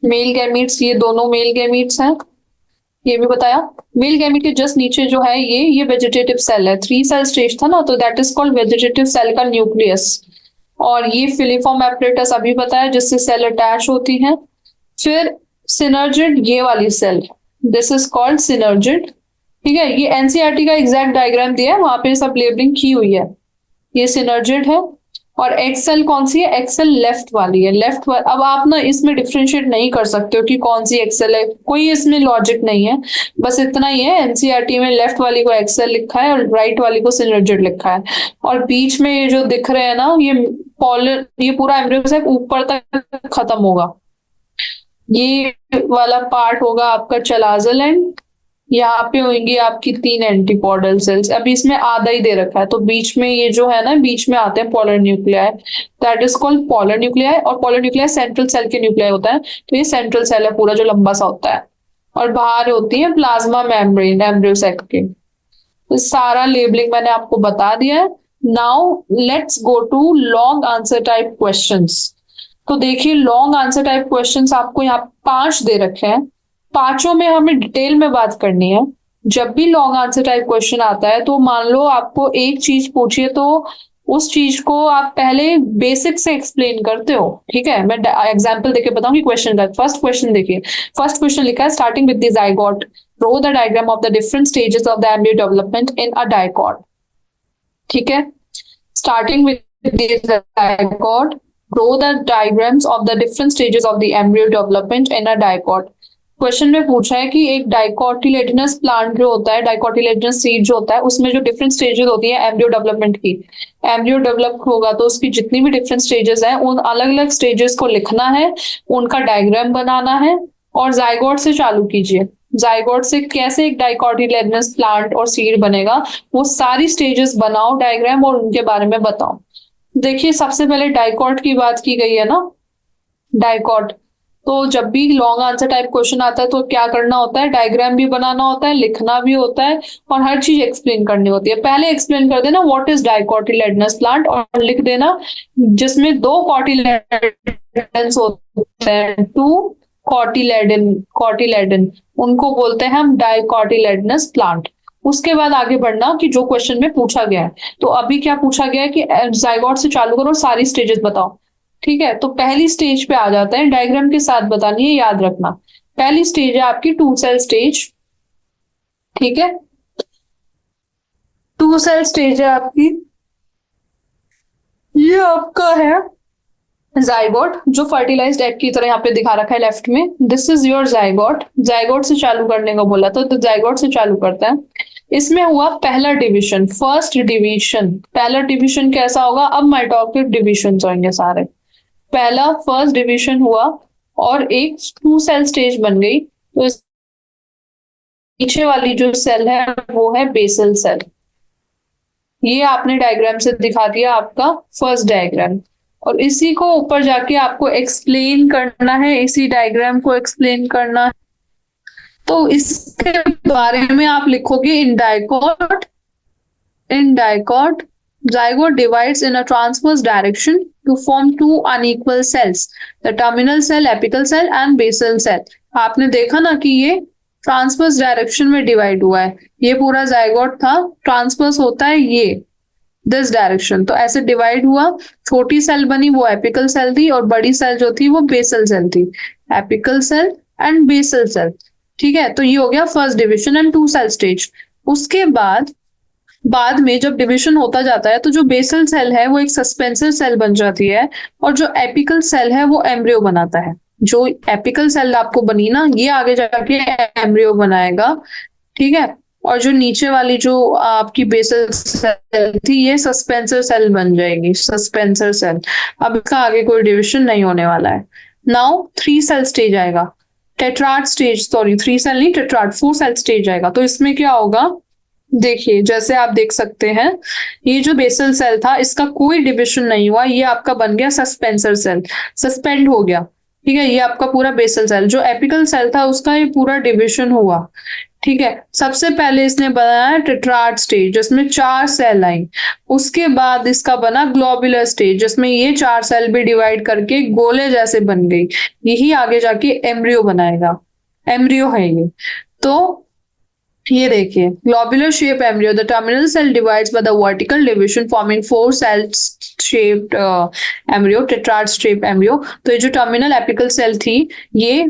मेल गैमीट्स, ये दोनों मेल गैमीट्स हैं, ये भी बताया. मेल गैमीट के जस्ट नीचे जो है ये वेजिटेटिव सेल है. 3 सेल स्टेज था ना, तो that is called vegetative cell का न्यूक्लियस. और ये फिलीफॉर्म एपरेटस अभी बताया जिससे सेल अटैच होती हैं. फिर सिनर्जिड, ये वाली cell, this is called synergid. ठीक है, ये एनसीईआरटी का एग्जैक्ट डायग्राम दिया है, वहां पे सब लेबलिंग की हुई है. ये सिनर्जिड है. और एक्सेल कौन सी है, एक्सेल लेफ्ट वाली है. लेफ्ट वाली, अब आप ना इसमें डिफ्रेंशिएट नहीं कर सकते हो कि कौन सी एक्सेल है, कोई इसमें लॉजिक नहीं है. बस इतना ही है, एनसीईआरटी में लेफ्ट वाली को एक्सेल लिखा है और राइट वाली को सिनर्जिड लिखा है. और बीच में ये जो दिख रहे हैं ना, ये पॉलर, ये पूरा एम्ब्रियोसेक ऊपर तक खत्म होगा. ये वाला पार्ट होगा आपका चलाजल एंड. यहाँ पे होंगी आपकी 3 एंटीपोडल सेल्स. अभी इसमें आधा ही दे रखा है, तो बीच में ये जो है ना, बीच में आते हैं polar nuclei. That is called polar nuclei. और पोलर न्यूक्लियाई सेंट्रल सेल के न्यूक्लियाई होता है. तो ये सेंट्रल सेल है पूरा, जो लंबा सा होता है. और बाहर होती है प्लाज्मा मेम्ब्रेन एम्ब्रियोसेक के. तो सारा लेबलिंग मैंने आपको बता दिया है. Now let's go to long answer type questions. तो देखिए, लॉन्ग आंसर टाइप क्वेश्चंस आपको यहाँ 5 दे रखे हैं. पांचों में हमें डिटेल में बात करनी है. जब भी लॉन्ग आंसर टाइप क्वेश्चन आता है, तो मान लो आपको एक चीज पूछिए, तो उस चीज को आप पहले बेसिक से एक्सप्लेन करते हो. ठीक है, मैं एग्जांपल देके बताऊंगी क्वेश्चन का. फर्स्ट क्वेश्चन देखिए, फर्स्ट क्वेश्चन लिखा है starting with the zygote, draw the diagram of the different stages of the embryo development in a dicot. ठीक है, starting with the zygote, draw the diagrams of the different stages of the embryo development in a dicot. Question में पूछा है कि एक डाइकोटिलेडनस plant जो होता है, डाइकोटिलेडनस सीड जो होता है, उसमें जो डिफरेंट स्टेजेस होती है एम्ब्रियो डेवलपमेंट की. एम्ब्रियो डेवलप होगा तो उसकी जितनी भी डिफरेंट स्टेजेस हैं, उन अलग अलग स्टेजेस को लिखना है, उनका डायग्राम बनाना है. और जाइगोट से चालू कीजिए. जाइगोट से कैसे एक डाइकोटिलेडनस प्लांट और सीड बनेगा, वो सारी स्टेजेस बनाओ डायग्राम, और उनके बारे में बताओ. देखिए, सबसे पहले डाइकॉट की बात की गई है ना. डाइकॉट, तो जब भी लॉन्ग आंसर टाइप क्वेश्चन आता है तो क्या करना होता है, डायग्राम भी बनाना होता है, लिखना भी होता है, और हर चीज एक्सप्लेन करनी होती है. पहले एक्सप्लेन कर देना व्हाट इज डाइकोटिलेडनस प्लांट, और लिख देना जिसमें 2 कॉटिलेडन्स होते हैं, 2 कॉटिलेडन, उनको बोलते हैं हम डाइकोटिलेडनस प्लांट. उसके बाद आगे बढ़ना कि जो क्वेश्चन में पूछा गया है. तो अभी क्या पूछा गया है कि जाइगोट से चालू करो, सारी स्टेजेस बताओ. ठीक है, तो पहली स्टेज पे आ जाता है, डायग्राम के साथ बतानी है, याद रखना. पहली स्टेज है आपकी 2 सेल स्टेज. ठीक है, 2 सेल स्टेज है आपकी. ये आपका है जाइगोट, जो फर्टिलाइज्ड एग की तरह यहाँ पे दिखा रखा है लेफ्ट में. This is your zygote. Zygote से चालू करने को बोला तो जाइगोट से चालू करता है. इसमें हुआ पहला डिवीजन, फर्स्ट डिवीजन. पहला डिवीजन कैसा होगा, अब माइटोटिक डिविजन होंगे सारे. पहला फर्स्ट डिवीजन हुआ और एक 2 सेल स्टेज बन गई. तो पीछे वाली जो सेल है वो है बेसल सेल. ये आपने डायग्राम से दिखा दिया आपका फर्स्ट डायग्राम. और इसी को ऊपर जाके आपको एक्सप्लेन करना है, इसी डायग्राम को एक्सप्लेन करना है. तो इसके बारे में आप लिखोगे in dicot, zygote divides in a transverse direction to form 2 unequal cells, the terminal cell, apical cell and basal cell. आपने देखा ना कि ये ट्रांसवर्स डायरेक्शन में डिवाइड हुआ है. ये पूरा जाइगोट था, ट्रांसवर्स होता है ये. This direction. तो ऐसे डिवाइड हुआ, छोटी सेल बनी वो एपिकल सेल थी और बड़ी सेल जो थी वो बेसल सेल थी। Apical cell and basal cell. ठीक है, तो ये हो गया first division and two cell stage. उसके बाद में जब डिवीजन होता जाता है तो जो बेसल सेल है वो एक सस्पेंसर सेल बन जाती है और जो एपिकल सेल है वो एम्ब्रियो बनाता है। जो एपिकल सेल आपको बनी ना, ये आगे जाके एम्ब्रियो बनाएगा। ठीक है, और जो नीचे वाली जो आपकी बेसल सेल थी ये सस्पेंसर सेल बन जाएगी, सस्पेंसर सेल। अब इसका आगे कोई डिविजन नहीं होने वाला है। नाउ थ्री सेल स्टेज आएगा, tetrad stage, sorry three cell नहीं, टेट्राड फोर सेल स्टेज आएगा। तो इसमें क्या होगा, देखिए जैसे आप देख सकते हैं, ये जो बेसल सेल था इसका कोई डिविजन नहीं हुआ, ये आपका बन गया सस्पेंसर सेल, सस्पेंड हो गया। ठीक है, ये आपका पूरा बेसल सेल। जो एपिकल सेल था उसका ये पूरा डिविजन हुआ। ठीक है, सबसे पहले इसने बनाया टेट्राड स्टेज जिसमें चार सेल आई। उसके बाद इसका बना ग्लोबुलर स्टेज जिसमें ये चार सेल भी डिवाइड करके गोले जैसे बन गई। यही आगे जाके एम्ब्रियो बनाएगा, एम्ब्रियो है ये। तो ये देखिए, globular shape embryo, the terminal cell divides by the vertical division forming four cell shaped embryo, tetrad shape embryo. तो ये जो टर्मिनल एपिकल सेल थी ये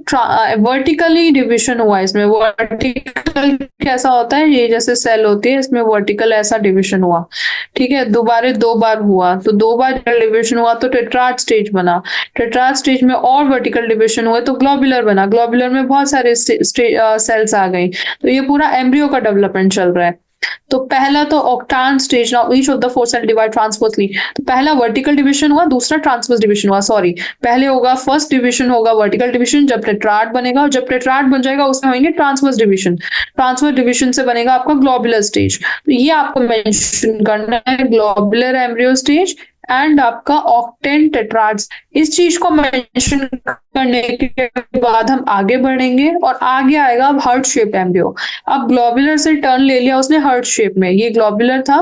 वर्टिकली डिवीजन हुआ। इसमें वर्टिकल कैसा होता है, ये जैसे सेल होती है इसमें वर्टिकल ऐसा डिवीजन हुआ। ठीक है, दोबारा दो बार हुआ, तो दो बार डिवीजन हुआ तो टेट्राड स्टेज बना। टेट्राड स्टेज में और वर्टिकल डिवीजन हुए तो ग्लोबुलर बना। ग्लोबुलर में बहुत सारे सेल्स आ गई। तो ये पूरा एम्ब्रियो का डेवलपमेंट चल रहा है। तो पहला तो octant stage, now each of the four cell divide transversely. तो पहला वर्टिकल डिवीजन हुआ, दूसरा ट्रांसवर्स डिवीजन हुआ। सॉरी, पहले होगा फर्स्ट डिवीजन होगा वर्टिकल डिवीजन जब टेट्राड बनेगा, और जब टेट्राड बन जाएगा उसमें होंगे ट्रांसवर्स डिवीजन। ट्रांसवर्स डिवीजन से बनेगा आपका ग्लोबुलर स्टेज। तो ये आपको मेंशन करना है, ग्लोबुलर एम्ब्रियो स्टेज एंड आपका ऑक्टेन टेट्राड्स। इस चीज को मेंशन करने के बाद हम आगे बढ़ेंगे और आगे आएगा अब हार्ट शेप एम्ब्रियो। अब ग्लोबुलर से टर्न ले लिया उसने हार्ट शेप में, ये ग्लोबुलर था,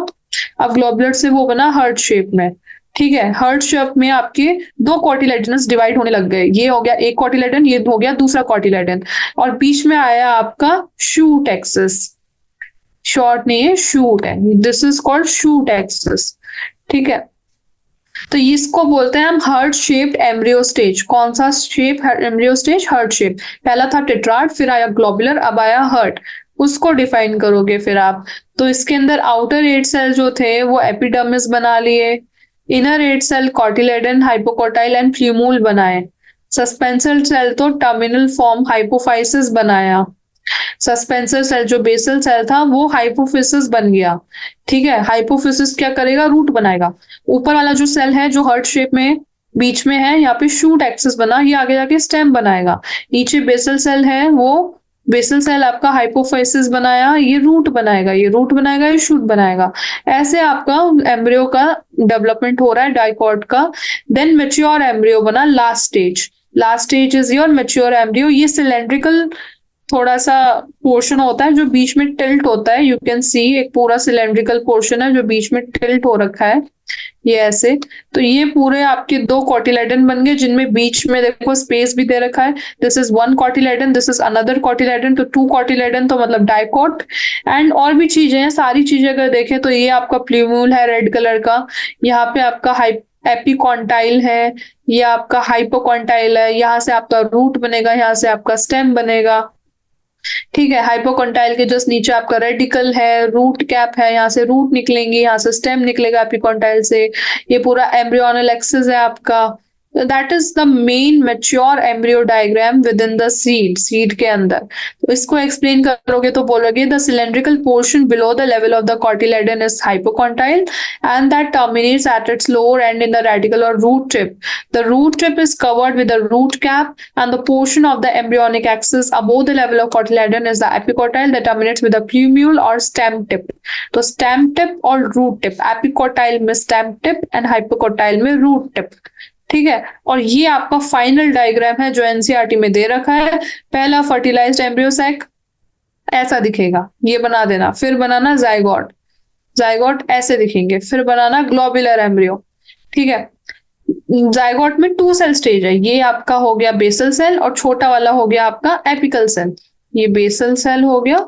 अब ग्लोबुलर से वो बना हार्ट शेप में। ठीक है, हार्ट शेप में आपके दो कॉटिलेडन्स डिवाइड होने लग गए। ये हो गया एक कॉटिलेडन, ये हो गया दूसरा कॉटिलेडन, और बीच में आया आपका शूट एक्सिस। शॉर्ट नहीं है, शूट है, this is called shoot axis. ठीक है, तो इसको बोलते हैं हम हार्ट शेप्ड एम्ब्रियो स्टेज। कौन सा shape embryo stage, heart shape. पहला था टेट्राड, फिर आया ग्लोबुलर, अब आया हार्ट। उसको डिफाइन करोगे फिर आप, तो इसके अंदर आउटर 8 सेल जो थे वो एपिडर्मिस बना लिए, inner 8 cell cotyledon, hypocotyl and plumule बनाए। सस्पेंसर सेल तो टर्मिनल फॉर्म हाइपोफाइसिस बनाया। सस्पेंसर सेल जो बेसल सेल था वो हाइपोफिसिस बन गया। ठीक है, हाइपोफिसिस क्या करेगा, रूट बनाएगा। ऊपर वाला जो सेल है जो हार्ट शेप में बीच में है, यहाँ पे शूट एक्सिस बना, ये आगे जाके स्टेम बनाएगा। नीचे बेसल सेल है, वो बेसल सेल आपका हाइपोफाइसिस बनाया, ये रूट बनाएगा, ये रूट बनाएगा, ये शूट बनाएगा। ऐसे आपका एम्ब्रियो का डेवलपमेंट हो रहा है, डाइकॉट का। देन मेच्योर एम्ब्रियो बना, last stage. Last stage is your mature embryo. ये सिलेंड्रिकल थोड़ा सा पोर्शन होता है जो बीच में टिल्ट होता है, यू कैन सी एक पूरा सिलेंड्रिकल पोर्शन है जो बीच में टिल्ट हो रखा है, ये ऐसे। तो ये पूरे आपके दो कॉटिलेडन बन गए जिनमें बीच में देखो स्पेस भी दे रखा है। This is one cotyledon, this is another cotyledon, तो टू कॉटिलेडन तो मतलब डाइकॉट। एंड और भी चीजें हैं, सारी चीजें अगर देखें तो ये आपका प्ल्यूम्यूल है रेड कलर का, यहाँ पे आपका एपिकॉन्टाइल है, ये आपका हाइपोकॉन्टाइल है, यहाँ से आपका रूट बनेगा, यहाँ से आपका स्टेम बनेगा। ठीक है, हाइपोकॉन्टाइल के जस्ट नीचे आपका रेडिकल है, रूट कैप है, यहाँ से रूट निकलेंगे, यहाँ से स्टेम निकलेगा एपिकॉन्टाइल से। ये पूरा एम्ब्रियोनल एक्सिस है आपका। That is the main mature embryo diagram within the seed के अंदर। तो इसको एक्सप्लेन करोगे तो बोलोगे the cylindrical portion below the level of the cotyledon is hypocotyl and that terminates at its lower end in the radical or root tip. The root tip is covered with a root cap and the portion of the embryonic axis above the level of cotyledon is the epicotyle that terminates with a plumule or stem tip. तो stem tip और root tip, epicotyle में stem tip and hypocotyle में root tip. ठीक है, और ये आपका final diagram है जो एनसीईआरटी में दे रखा है। पहला फर्टिलाइज्ड एम्ब्रियो सैक ऐसा दिखेगा, ये बना देना। फिर बनाना जाइगोट, जाइगोट ऐसे दिखेंगे। फिर बनाना ग्लोबुलर एम्ब्रियो। ठीक है, जाइगोट में टू सेल स्टेज है, ये आपका हो गया बेसल सेल और छोटा वाला हो गया आपका एपिकल सेल। ये बेसल सेल हो गया,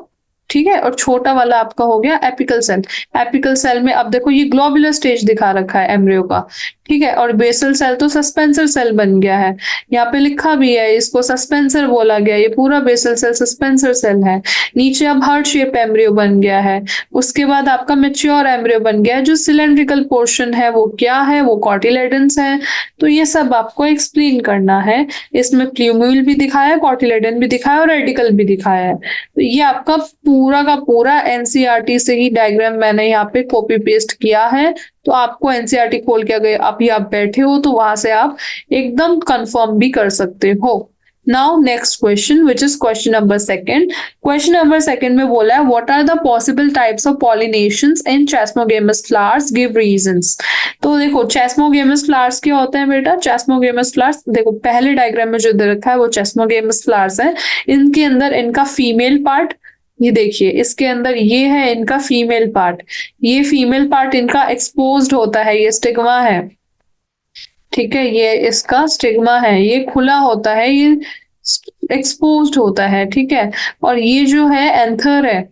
ठीक है, और छोटा वाला आपका हो गया एपिकल सेल। एपिकल सेल में अब देखो ये ग्लोबुलर स्टेज दिखा रखा है एम्ब्रियो का, ठीक है, और बेसल सेल तो सस्पेंसर सेल बन गया है। यहाँ पे लिखा भी है, इसको सस्पेंसर बोला गया, ये पूरा बेसल सेल सस्पेंसर सेल है। नीचे अब हार्ट शेप एम्ब्रियो बन गया है। उसके बाद आपका मेच्योर एम्ब्रियो बन गया है। जो सिलेंड्रिकल पोर्शन है वो क्या है, वो कॉटिलेडन्स है। तो ये सब आपको एक्सप्लेन करना है। इसमें प्ल्यूम्यूल भी दिखाया है, कॉटिलेडन भी दिखाया है और रेडिकल भी दिखाया है। तो ये आपका पूरा का पूरा एनसीईआरटी से ही डायग्राम मैंने यहाँ पे कॉपी पेस्ट किया है। तो आपको एनसीईआरटी खोल के अगर अभी आप बैठे हो तो वहां से आप एकदम कंफर्म भी कर सकते हो। Now next question which is question number second. Question number second में बोला है what are the possible types of pollinations in chasmogamous flowers, give reasons. तो देखो चेस्मोगेमस फ्लावर्स क्या होते हैं बेटा। चेस्मोगेमस फ्लावर्स देखो पहले डायग्राम में जो दे रखा है वो चेस्मोगेमस फ्लावर्स है। इनके अंदर इनका फीमेल पार्ट, ये देखिए इसके अंदर ये है इनका फीमेल पार्ट। ये फीमेल पार्ट इनका एक्सपोज्ड होता है, ये स्टिग्मा है, ठीक है, ये इसका स्टिग्मा है, ये खुला होता है, ये एक्सपोज्ड होता है, ठीक है। और ये जो है एंथर है,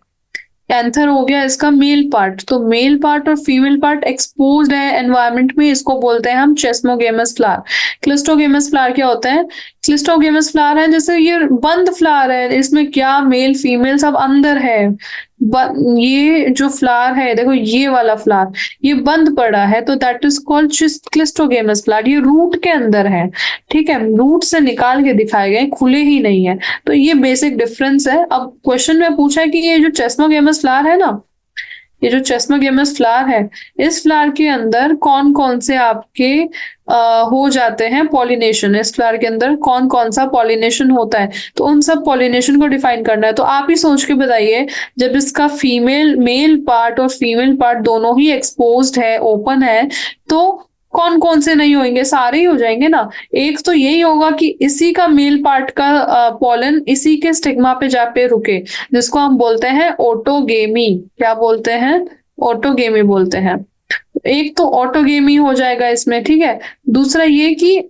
एंथर हो गया इसका मेल पार्ट। तो मेल पार्ट और फीमेल पार्ट एक्सपोज्ड है एनवायरनमेंट में, इसको बोलते हैं हम चेस्मोगेमस फ्लावर। क्लिस्टोगेमस फ्लावर क्या होता है। क्लिस्टोगेमस फ्लावर है जैसे ये बंद फ्लावर है, इसमें क्या मेल फीमेल सब अंदर है। ये जो फ्लावर है देखो ये वाला फ्लावर ये बंद पड़ा है, तो that is called cleistogamous flower. ये रूट के अंदर है, ठीक है, रूट से निकाल के दिखाए गए, खुले ही नहीं है। तो ये बेसिक डिफरेंस है। अब क्वेश्चन में पूछा है कि ये जो चेस्मोगेमस फ्लावर है ना, ये जो चेस्मोगेमस फ्लावर है, इस फ्लावर के अंदर कौन कौन से आपके हो जाते हैं पॉलिनेशन। इस फ्लावर के अंदर कौन कौन सा पॉलिनेशन होता है, तो उन सब पॉलिनेशन को डिफाइन करना है। तो आप ही सोच के बताइए, जब इसका फीमेल मेल पार्ट और फीमेल पार्ट दोनों ही एक्सपोज्ड है, ओपन है, तो कौन कौन से नहीं होंगे, सारे ही हो जाएंगे ना। एक तो यही होगा कि इसी का मेल पार्ट का पॉलन इसी के स्टिग्मा पे जा पे रुके, जिसको हम बोलते हैं ऑटोगेमी। क्या बोलते हैं, ऑटोगेमी बोलते हैं। एक तो ऑटोगेमी हो जाएगा इसमें, ठीक है। दूसरा ये कि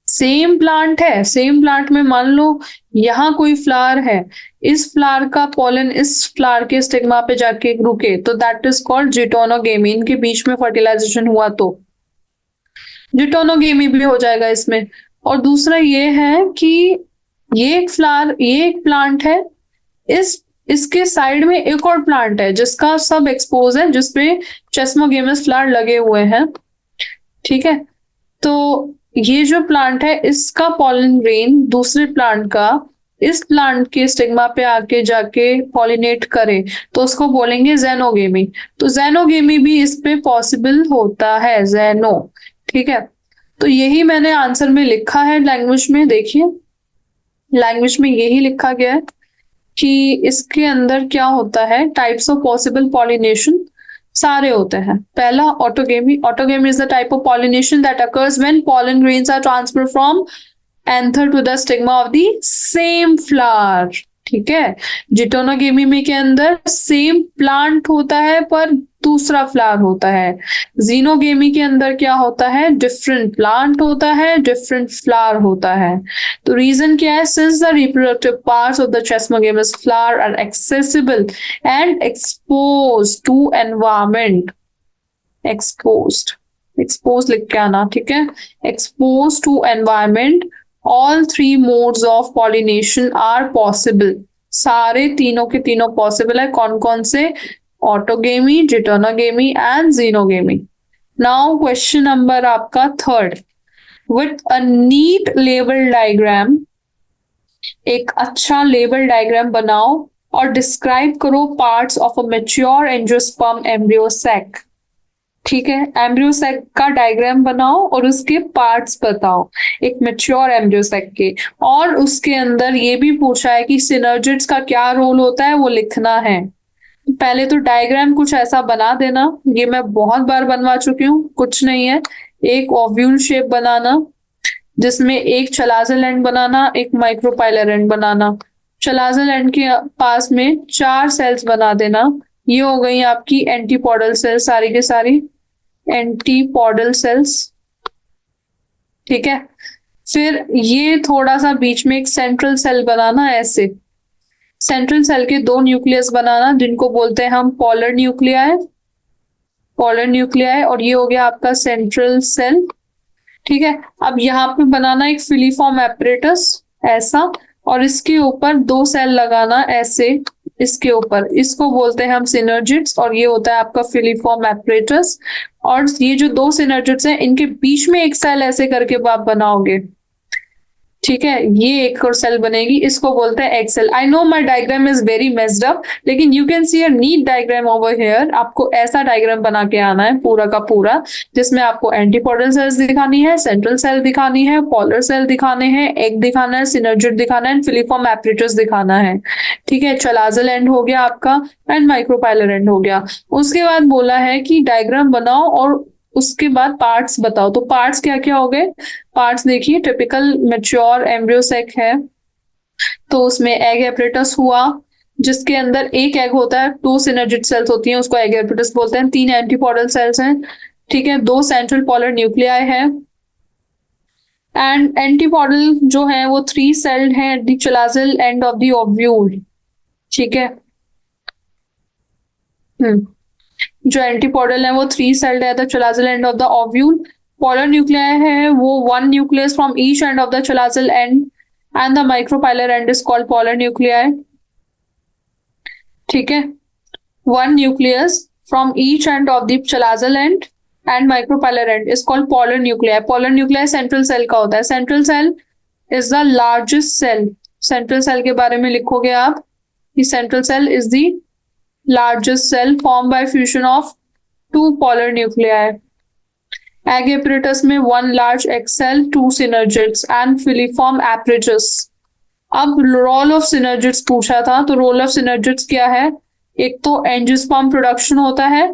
सेम प्लांट है, सेम प्लांट में मान लो यहाँ कोई फ्लावर है, इस फ्लावर का पॉलन इस फ्लावर के स्टिग्मा पे जाके रुके, तो दैट इज कॉल्ड जिटोनोगेमी। इनके बीच में फर्टिलाइजेशन हुआ तो जिटोनोगेमी भी हो जाएगा इसमें। और दूसरा ये है कि ये एक फ्लावर, ये एक प्लांट है, इसके साइड में एक और प्लांट है जिसका सब एक्सपोज है, जिसपे चेस्मोगेमस फ्लावर लगे हुए हैं, ठीक है। तो ये जो प्लांट है इसका पॉलन ग्रेन दूसरे प्लांट का इस प्लांट के स्टिग्मा पे आके जाके पॉलिनेट करे, तो उसको बोलेंगे जेनोगेमी। तो जेनोगेमी भी इस पे पॉसिबल होता है, जेनो, ठीक है। तो यही मैंने आंसर में लिखा है लैंग्वेज में, देखिए लैंग्वेज में यही लिखा गया है कि इसके अंदर क्या होता है, टाइप्स ऑफ पॉसिबल पॉलिनेशन सारे होते हैं। पहला autogamy. Autogamy is the type of pollination that occurs when pollen grains are transferred from anther to the stigma of the same flower, ठीक है। जिटोनोगेमी में के अंदर सेम प्लांट होता है पर दूसरा फ्लावर होता है। जीनोगेमी के अंदर क्या होता है, डिफरेंट प्लांट होता है, डिफरेंट फ्लावर होता है। तो रीजन क्या है, since the reproductive parts of the chasmogamous flower are accessible and expose to environment, expose लिख के आना, ठीक है, expose to environment, all three modes of pollination are possible. सारे तीनों के तीनों पॉसिबल है। कौन कौन से, autogamy, geitonogamy and xenogamy. Now question number आपका third, with a neat label diagram, एक अच्छा लेबल डायग्राम बनाओ और डिस्क्राइब करो parts of a mature angiosperm embryo sac, ठीक है। एम्ब्रियो सैक का डायग्राम बनाओ और उसके पार्ट्स बताओ एक मैच्योर एम्ब्रियो सैक के। और उसके अंदर ये भी पूछा है कि सिनर्जिड्स का क्या रोल होता है, वो लिखना है। पहले तो डायग्राम कुछ ऐसा बना देना, ये मैं बहुत बार बनवा चुकी हूँ, कुछ नहीं है। एक ओव्यूल शेप बनाना जिसमें एक चलाजल एंड बनाना, एक micropylar and banana. Chalazal end के पास में 4 सेल्स बना देना। ये हो गई आपकी एंटीपोडल सेल्स, सारी के सारी एंटीपोडल सेल्स, ठीक है। फिर ये थोड़ा सा बीच में एक सेंट्रल सेल बनाना ऐसे, सेंट्रल सेल के दो न्यूक्लियस बनाना जिनको बोलते हैं हम पोलर न्यूक्लियाई, पोलर न्यूक्लियाई, और ये हो गया आपका सेंट्रल सेल। ठीक है, अब यहाँ पे बनाना एक फिलीफॉर्म एपरेटस ऐसा, और इसके ऊपर दो सेल लगाना ऐसे इसके ऊपर, इसको बोलते हैं हम सिनर्जिड्स, और ये होता है आपका फिलीफॉर्म एपरेटस। और ये जो दो सिनर्जिड्स हैं इनके बीच में एक सेल ऐसे करके आप बनाओगे, ठीक है, ये एक और सेल बनेगी, इसको बोलते हैं axil. I know my diagram is very messed up, लेकिन you can see a neat diagram over here. आपको ऐसा डायग्राम बना के आना है पूरा का पूरा, जिसमें आपको एंटीपोडल सेल्स दिखानी है, सेंट्रल सेल दिखानी है, पोलर सेल दिखाने हैं, एग दिखाना है, सिनर्जिड दिखाना है, फिलीफॉर्म एपरेटस दिखाना है। ठीक है, चलाजल एंड हो गया आपका एंड माइक्रोपाइलर एंड हो गया। उसके बाद बोला है कि डायग्राम बनाओ और उसके बाद पार्ट्स बताओ। तो पार्ट्स क्या क्या हो गए? पार्ट्स देखिए, टिपिकल मैच्योर एम्ब्रियो सेक है, तो उसमें एग एपरेटस हुआ, जिसके अंदर एक एग होता है, टू सिनर्जिड सेल्स होती हैं, उसको एग एपरेटस बोलते हैं, तीन एंटीपोडल सेल्स हैं, ठीक है, दो सेंट्रल पोलर न्यूक्लियाई है, एंड एंटीपोडल जो है वो थ्री सेल्ड है at the chalazal end of the ovule. ठीक है, जो एंटीपोडल है वो थ्री सेल्ड है the chalazal end of the ovule. Polar nuclei है वो one nucleus from each and of the chalazal end the micropylar and is called polar nuclei. ठीक है, one nucleus from each and of the chalazal end micropylar and is called polar nuclei. Polar nuclei central cell का होता है। Central cell is the largest cell. Central cell के बारे में लिखोगे आप कि central cell is the largest cell formed by fusion of two polar nuclei. Egg apparatus में one large egg cell, two synergids and filiform apparatus. अब role of synergids पूछा था, तो रोल ऑफ सिनर्जिड्स क्या है? एक तो एंजियोस्पर्म प्रोडक्शन होता है,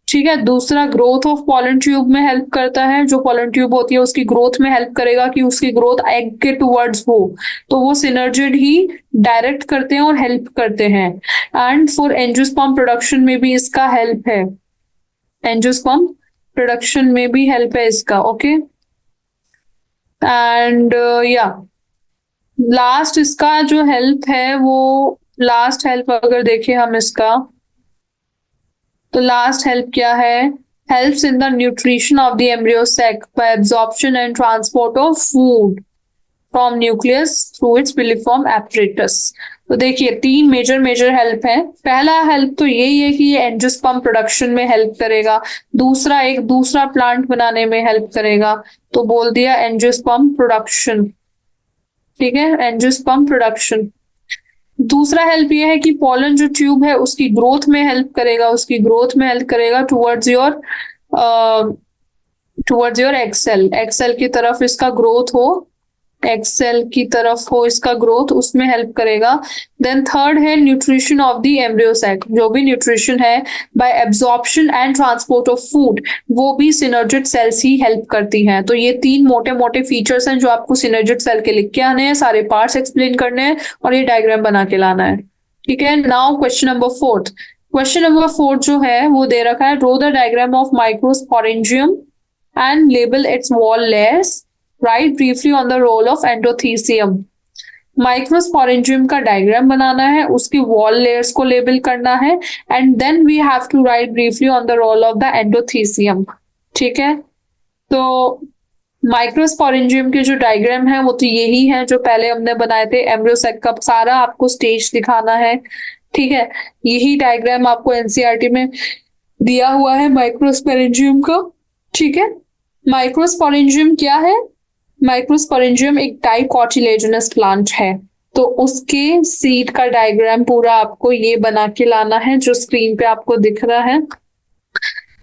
ठीक है, दूसरा ग्रोथ ऑफ पोलन ट्यूब में हेल्प करता है, जो पोलन ट्यूब होती है उसकी ग्रोथ में हेल्प करेगा कि उसकी ग्रोथ एग के टुवर्ड्स हो, तो वो सिनर्जिड ही डायरेक्ट करते हैं और हेल्प करते हैं। एंड फॉर एंजियोस्पर्म प्रोडक्शन में भी इसका हेल्प है, एंजियोस्पर्म प्रोडक्शन में भी हेल्प है इसका। ओके, एंड या लास्ट इसका जो हेल्प है वो, लास्ट हेल्प अगर देखें हम इसका, तो लास्ट हेल्प क्या है? Helps in the nutrition of the embryo sac by absorption and transport of food from nucleus through its filiform apparatus. तो देखिए तीन मेजर हेल्प है। पहला हेल्प तो यही है कि ये एंजियोस्पर्म प्रोडक्शन में हेल्प करेगा, दूसरा एक दूसरा प्लांट बनाने में हेल्प करेगा, तो बोल दिया एंजियोस्पर्म प्रोडक्शन। ठीक है, एंजियोस्पर्म प्रोडक्शन। दूसरा हेल्प ये है कि पोलन जो ट्यूब है उसकी ग्रोथ में हेल्प करेगा, उसकी ग्रोथ में हेल्प करेगा टुवर्ड्स योर एक्सेल, एक्सेल की तरफ इसका ग्रोथ हो, एक्सेल की तरफ हो इसका ग्रोथ, उसमें हेल्प करेगा। देन थर्ड है nutrition of the embryo sac, जो भी न्यूट्रिशन है by absorption and transport of food, वो भी सिनर्जिड सेल्स ही हेल्प करती हैं। तो ये तीन मोटे मोटे फीचर्स हैं जो आपको सिनर्जिड सेल के लिख के आने हैं, सारे पार्ट्स एक्सप्लेन करने हैं और ये डायग्राम बना के लाना है। ठीक है, now question number fourth. Question number fourth जो है वो दे रखा है, draw the diagram of microsporangium and label its wall layers, write briefly on the role of endothecium. Microsporangium का डायग्राम बनाना है, उसकी वॉल लेयर्स को लेबल करना है, and then we have to write briefly on the role of the endothecium. ठीक है, तो माइक्रोस्पोरेंजियम के जो डायग्राम है वो तो यही है जो पहले हमने बनाए थे। एम्ब्रियो सैक का सारा आपको स्टेज दिखाना है, ठीक है, यही डायग्राम आपको एनसीईआरटी में दिया हुआ है माइक्रोस्पोरेंजियम का। ठीक है, माइक्रोस्पोरेंजियम क्या है? माइक्रोस्पोरेंजियम एक डाइकोटिलेडोनस प्लांट है, तो उसके सीड का डायग्राम पूरा आपको ये बना के लाना है जो स्क्रीन पे आपको दिख रहा है।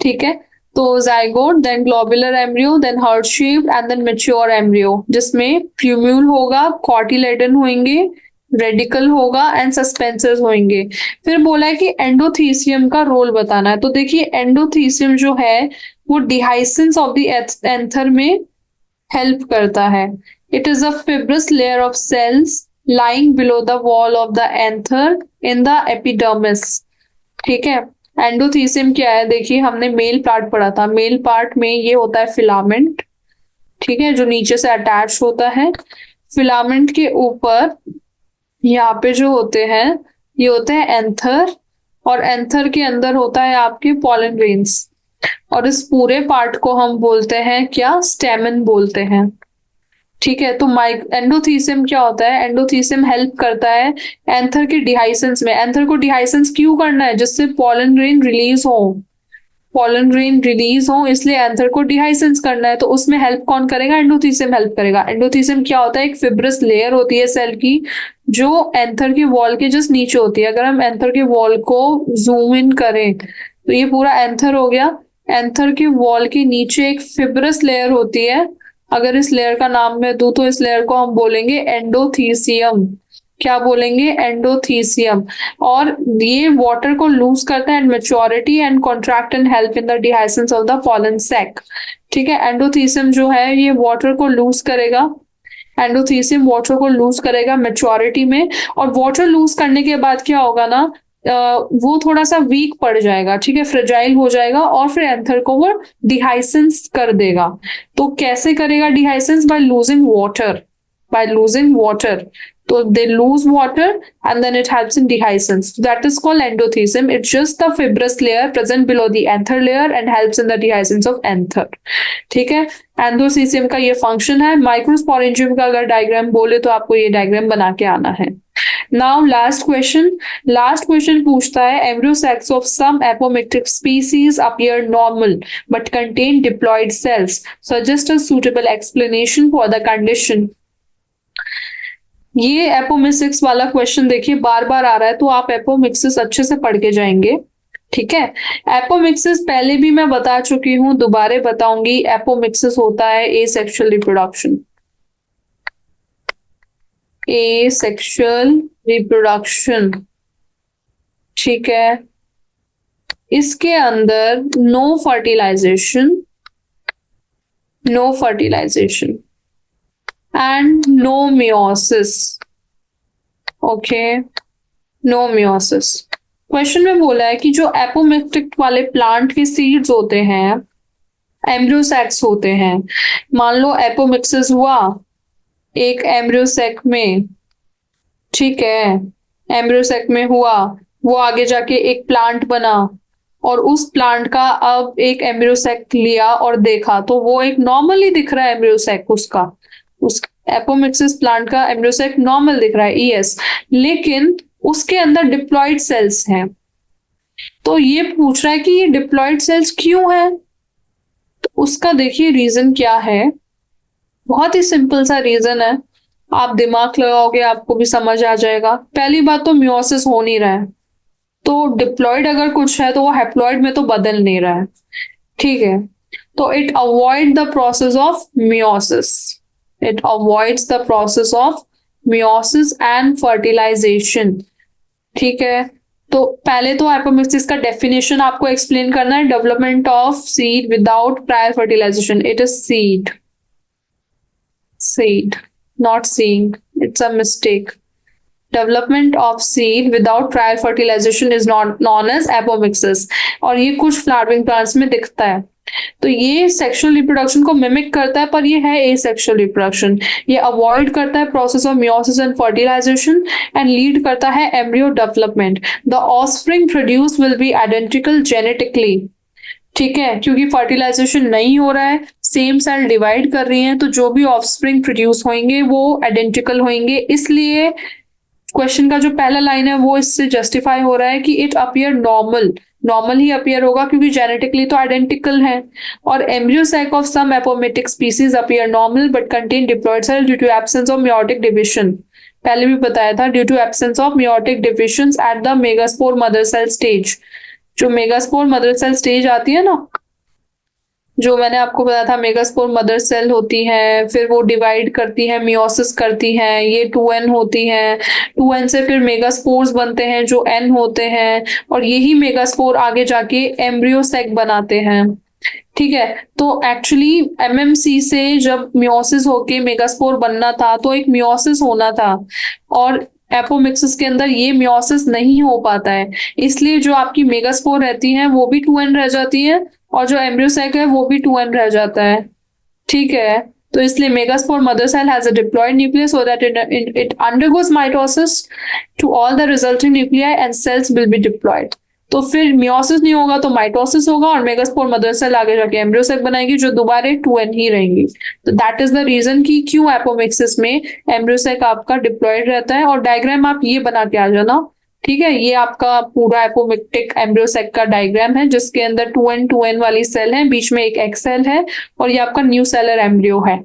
ठीक है, तो zygote, then globular embryo, then heart shape and then mature embryo, जिसमें प्यूम्यूल होगा, कॉटिलेडन होंगे, रेडिकल होगा एंड सस्पेंसर्स होंगे। फिर बोला है कि एंडोथीसियम का रोल बताना है। तो देखिए एंडोथीसियम जो है वो डिहाइसेंस ऑफ द एंथर में हेल्प करता है। It is a fibrous layer of cells lying below the wall of the anther in the epidermis। ठीक है, एंडोथीसियम क्या है? देखिए हमने मेल पार्ट पढ़ा था, मेल पार्ट में ये होता है फिलामेंट, ठीक है, जो नीचे से अटैच होता है। फिलामेंट के ऊपर यहाँ पे जो होते हैं ये होते हैं एंथर, और एंथर के अंदर होता है आपके पॉलन ग्रेन्स, और इस पूरे पार्ट को हम बोलते हैं क्या, स्टेमन बोलते हैं। ठीक है, तो माइक एंडोथीसियम क्या होता है, एंडोथीसियम हेल्प करता है एंथर के डिहाइसेंस में। एंथर को डिहाइसेंस क्यों करना है, जिससे पॉलन ग्रेन रिलीज हो, पॉलन ग्रेन रिलीज हो, इसलिए एंथर को डिहाइसेंस करना है। तो उसमें हेल्प कौन करेगा, एंडोथीसियम हेल्प करेगा। एंडोथीसियम क्या होता है, एक फिब्रस लेयर होती है सेल की, जो एंथर के वॉल के जस्ट नीचे होती है। अगर हम एंथर के वॉल को जूम इन करें तो ये पूरा एंथर हो गया। एंथर के वॉल के नीचे एक फिब्रस लेयर होती है। अगर इस लेयर का नाम मैं दूं तो इस लेयर को हम बोलेंगे एंडोथीसियम। क्या बोलेंगे, एंडोथीसियम। और ये वाटर को लूज करता है and maturity and contract and help in the dehiscence of the pollen sac. ठीक है, एंडोथीसियम जो है ये वाटर को लूज करेगा, एंडोथीसियम वाटर को लूज करेगा मेच्योरिटी में। और वाटर लूज करने के बाद क्या होगा ना, वो थोड़ा सा वीक पड़ जाएगा, ठीक है, फ्रेजाइल हो जाएगा, और फिर एंथर को वो डिहाइसेंस कर देगा। तो कैसे करेगा dehiscence, by losing water, by losing water. So they lose water and then it helps in dehiscence. That is called endothecium. It's just the fibrous layer present below the anther layer and helps in the dehiscence of anther. ठीक है, endothecium का ये function है। Microsporangium का अगर diagram बोले तो आपको ये डायग्राम बना के आना है। नाउ लास्ट क्वेश्चन पूछता है, embryo sacs of some apomictic species appear normal but contain diploid cells, suggest a suitable explanation for the condition. ये एपोमिक्सिस वाला क्वेश्चन देखिए बार बार आ रहा है, तो आप एपोमिक्सिस अच्छे से पढ़ के जाएंगे। ठीक है, एपोमिक्सिस पहले भी मैं बता चुकी हूं, दोबारा बताऊंगी। एपोमिक्सिस होता है एसेक्सुअल रिप्रोडक्शन, एसेक्सुअल रिप्रोडक्शन। ठीक है, इसके अंदर no fertilization and no meiosis. Okay, no meiosis. क्वेश्चन में बोला है कि जो एपोमिक्टिक वाले प्लांट के सीड्स होते हैं, एम्ब्रियो सैक्स होते हैं। मान लो एपोमिक्सिस हुआ एक एम्ब्रियो सैक में, ठीक है, एम्ब्रियो सैक में हुआ, वो आगे जाके एक प्लांट बना, और उस प्लांट का अब एक एम्ब्रियो सैक लिया और देखा तो वो एक नॉर्मली दिख रहा है एम्ब्रियो सैक, उसका उस एपोमिक्सिस प्लांट का एम्ब्रियो सैक नॉर्मल दिख रहा है, यस, लेकिन उसके अंदर डिप्लॉयड सेल्स हैं। तो ये पूछ रहा है कि ये डिप्लॉयड सेल्स क्यों है, तो उसका देखिए रीजन क्या है। बहुत ही सिंपल सा रीजन है, आप दिमाग लगाओगे आपको भी समझ आ जाएगा। पहली बात तो मियोसिस हो नहीं रहा है, तो डिप्लॉयड अगर कुछ है तो वो हैप्लॉयड में तो बदल नहीं रहा है। ठीक है, तो it avoid the process of meiosis, it avoids the process of meiosis and fertilization। ठीक है, तो पहले तो एपोमिक्सिस का डेफिनेशन आपको एक्सप्लेन करना है, development of seed without prior fertilization. It is seed not seeing, it's a mistake. Development of seed without prior fertilization is not known as apomixis, और ये कुछ फ्लावरिंग प्लांट्स में दिखता है। तो ये सेक्सुअल रिप्रोडक्शन को मिमिक करता है, पर ये है एसेक्सुअल रिप्रोडक्शन। ये अवॉइड करता है process of meiosis and fertilization and lead करता है embryo development. The offspring produce will be identical genetically. ठीक है, क्योंकि फर्टिलाइजेशन नहीं हो रहा है, सेम सेल डिवाइड कर रही हैं, तो जो भी ऑफस्प्रिंग प्रोड्यूस होंगे वो आइडेंटिकल होंगे। इसलिए क्वेश्चन का जो पहला लाइन है वो इससे जस्टिफाई हो रहा है कि इट अपीयर नॉर्मल ही अपीयर होगा, क्योंकि जेनेटिकली तो आइडेंटिकल है। और embryo sac of some apomictic species appear normal but contain diploid cell due to absence of meiotic division. पहले भी बताया था, due to absence of meiotic division at the megaspore mother cell stage. जो megaspore mother cell stage आती है ना, जो मैंने आपको बताया था, मेगास्पोर मदर सेल होती है, फिर वो डिवाइड करती है, मियोसिस करती है, ये 2n होती है, 2n से फिर मेगास्पोर्स बनते हैं जो n होते हैं, और यही मेगास्पोर आगे जाके एम्ब्रियो सैक बनाते हैं। ठीक है, तो एक्चुअली एमएमसी से जब मियोसिस होके मेगास्पोर बनना था तो एक मियोसिस होना था, और एपोमिक्सिस के अंदर ये मियोसिस नहीं हो पाता है, इसलिए जो आपकी मेगास्पोर रहती हैं वो भी 2n रह जाती है, और जो एम्ब्रियो सैक है वो भी 2n रह जाता है। ठीक है, तो इसलिए megaspore mother cell has a diploid nucleus so that it undergoes mitosis to all the resulting nuclei and cells will be diploid. तो फिर मियोसिस नहीं होगा तो माइटोसिस होगा और मेगास्पोर मदर सेल आगे जाके एम्ब्रियो सेल बनाएगी जो दोबारा 2n ही रहेंगी। तो दैट इज द रीजन कि क्यों एपोमिक्सिस में एम्ब्रियो सेल आपका डिप्लॉयड रहता है। और डायग्राम आप ये बना के आ जाना, ठीक है। ये आपका पूरा एपोमिक्टिक एम्ब्रियो सेल का डायग्राम है जिसके अंदर 2n वाली सेल है, बीच में एक एक्स सेल है और ये आपका न्यू सेलर एम्ब्रियो है।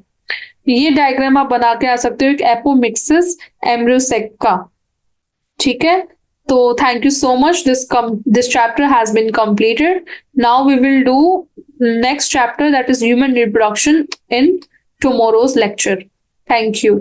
ये डायग्राम आप बना के आ सकते हो एक एपोमिक्सिस एम्ब्रियो सेल का, ठीक है। So thank you so much. This chapter has been completed. Now we will do next chapter, that is human reproduction, in tomorrow's lecture. Thank you.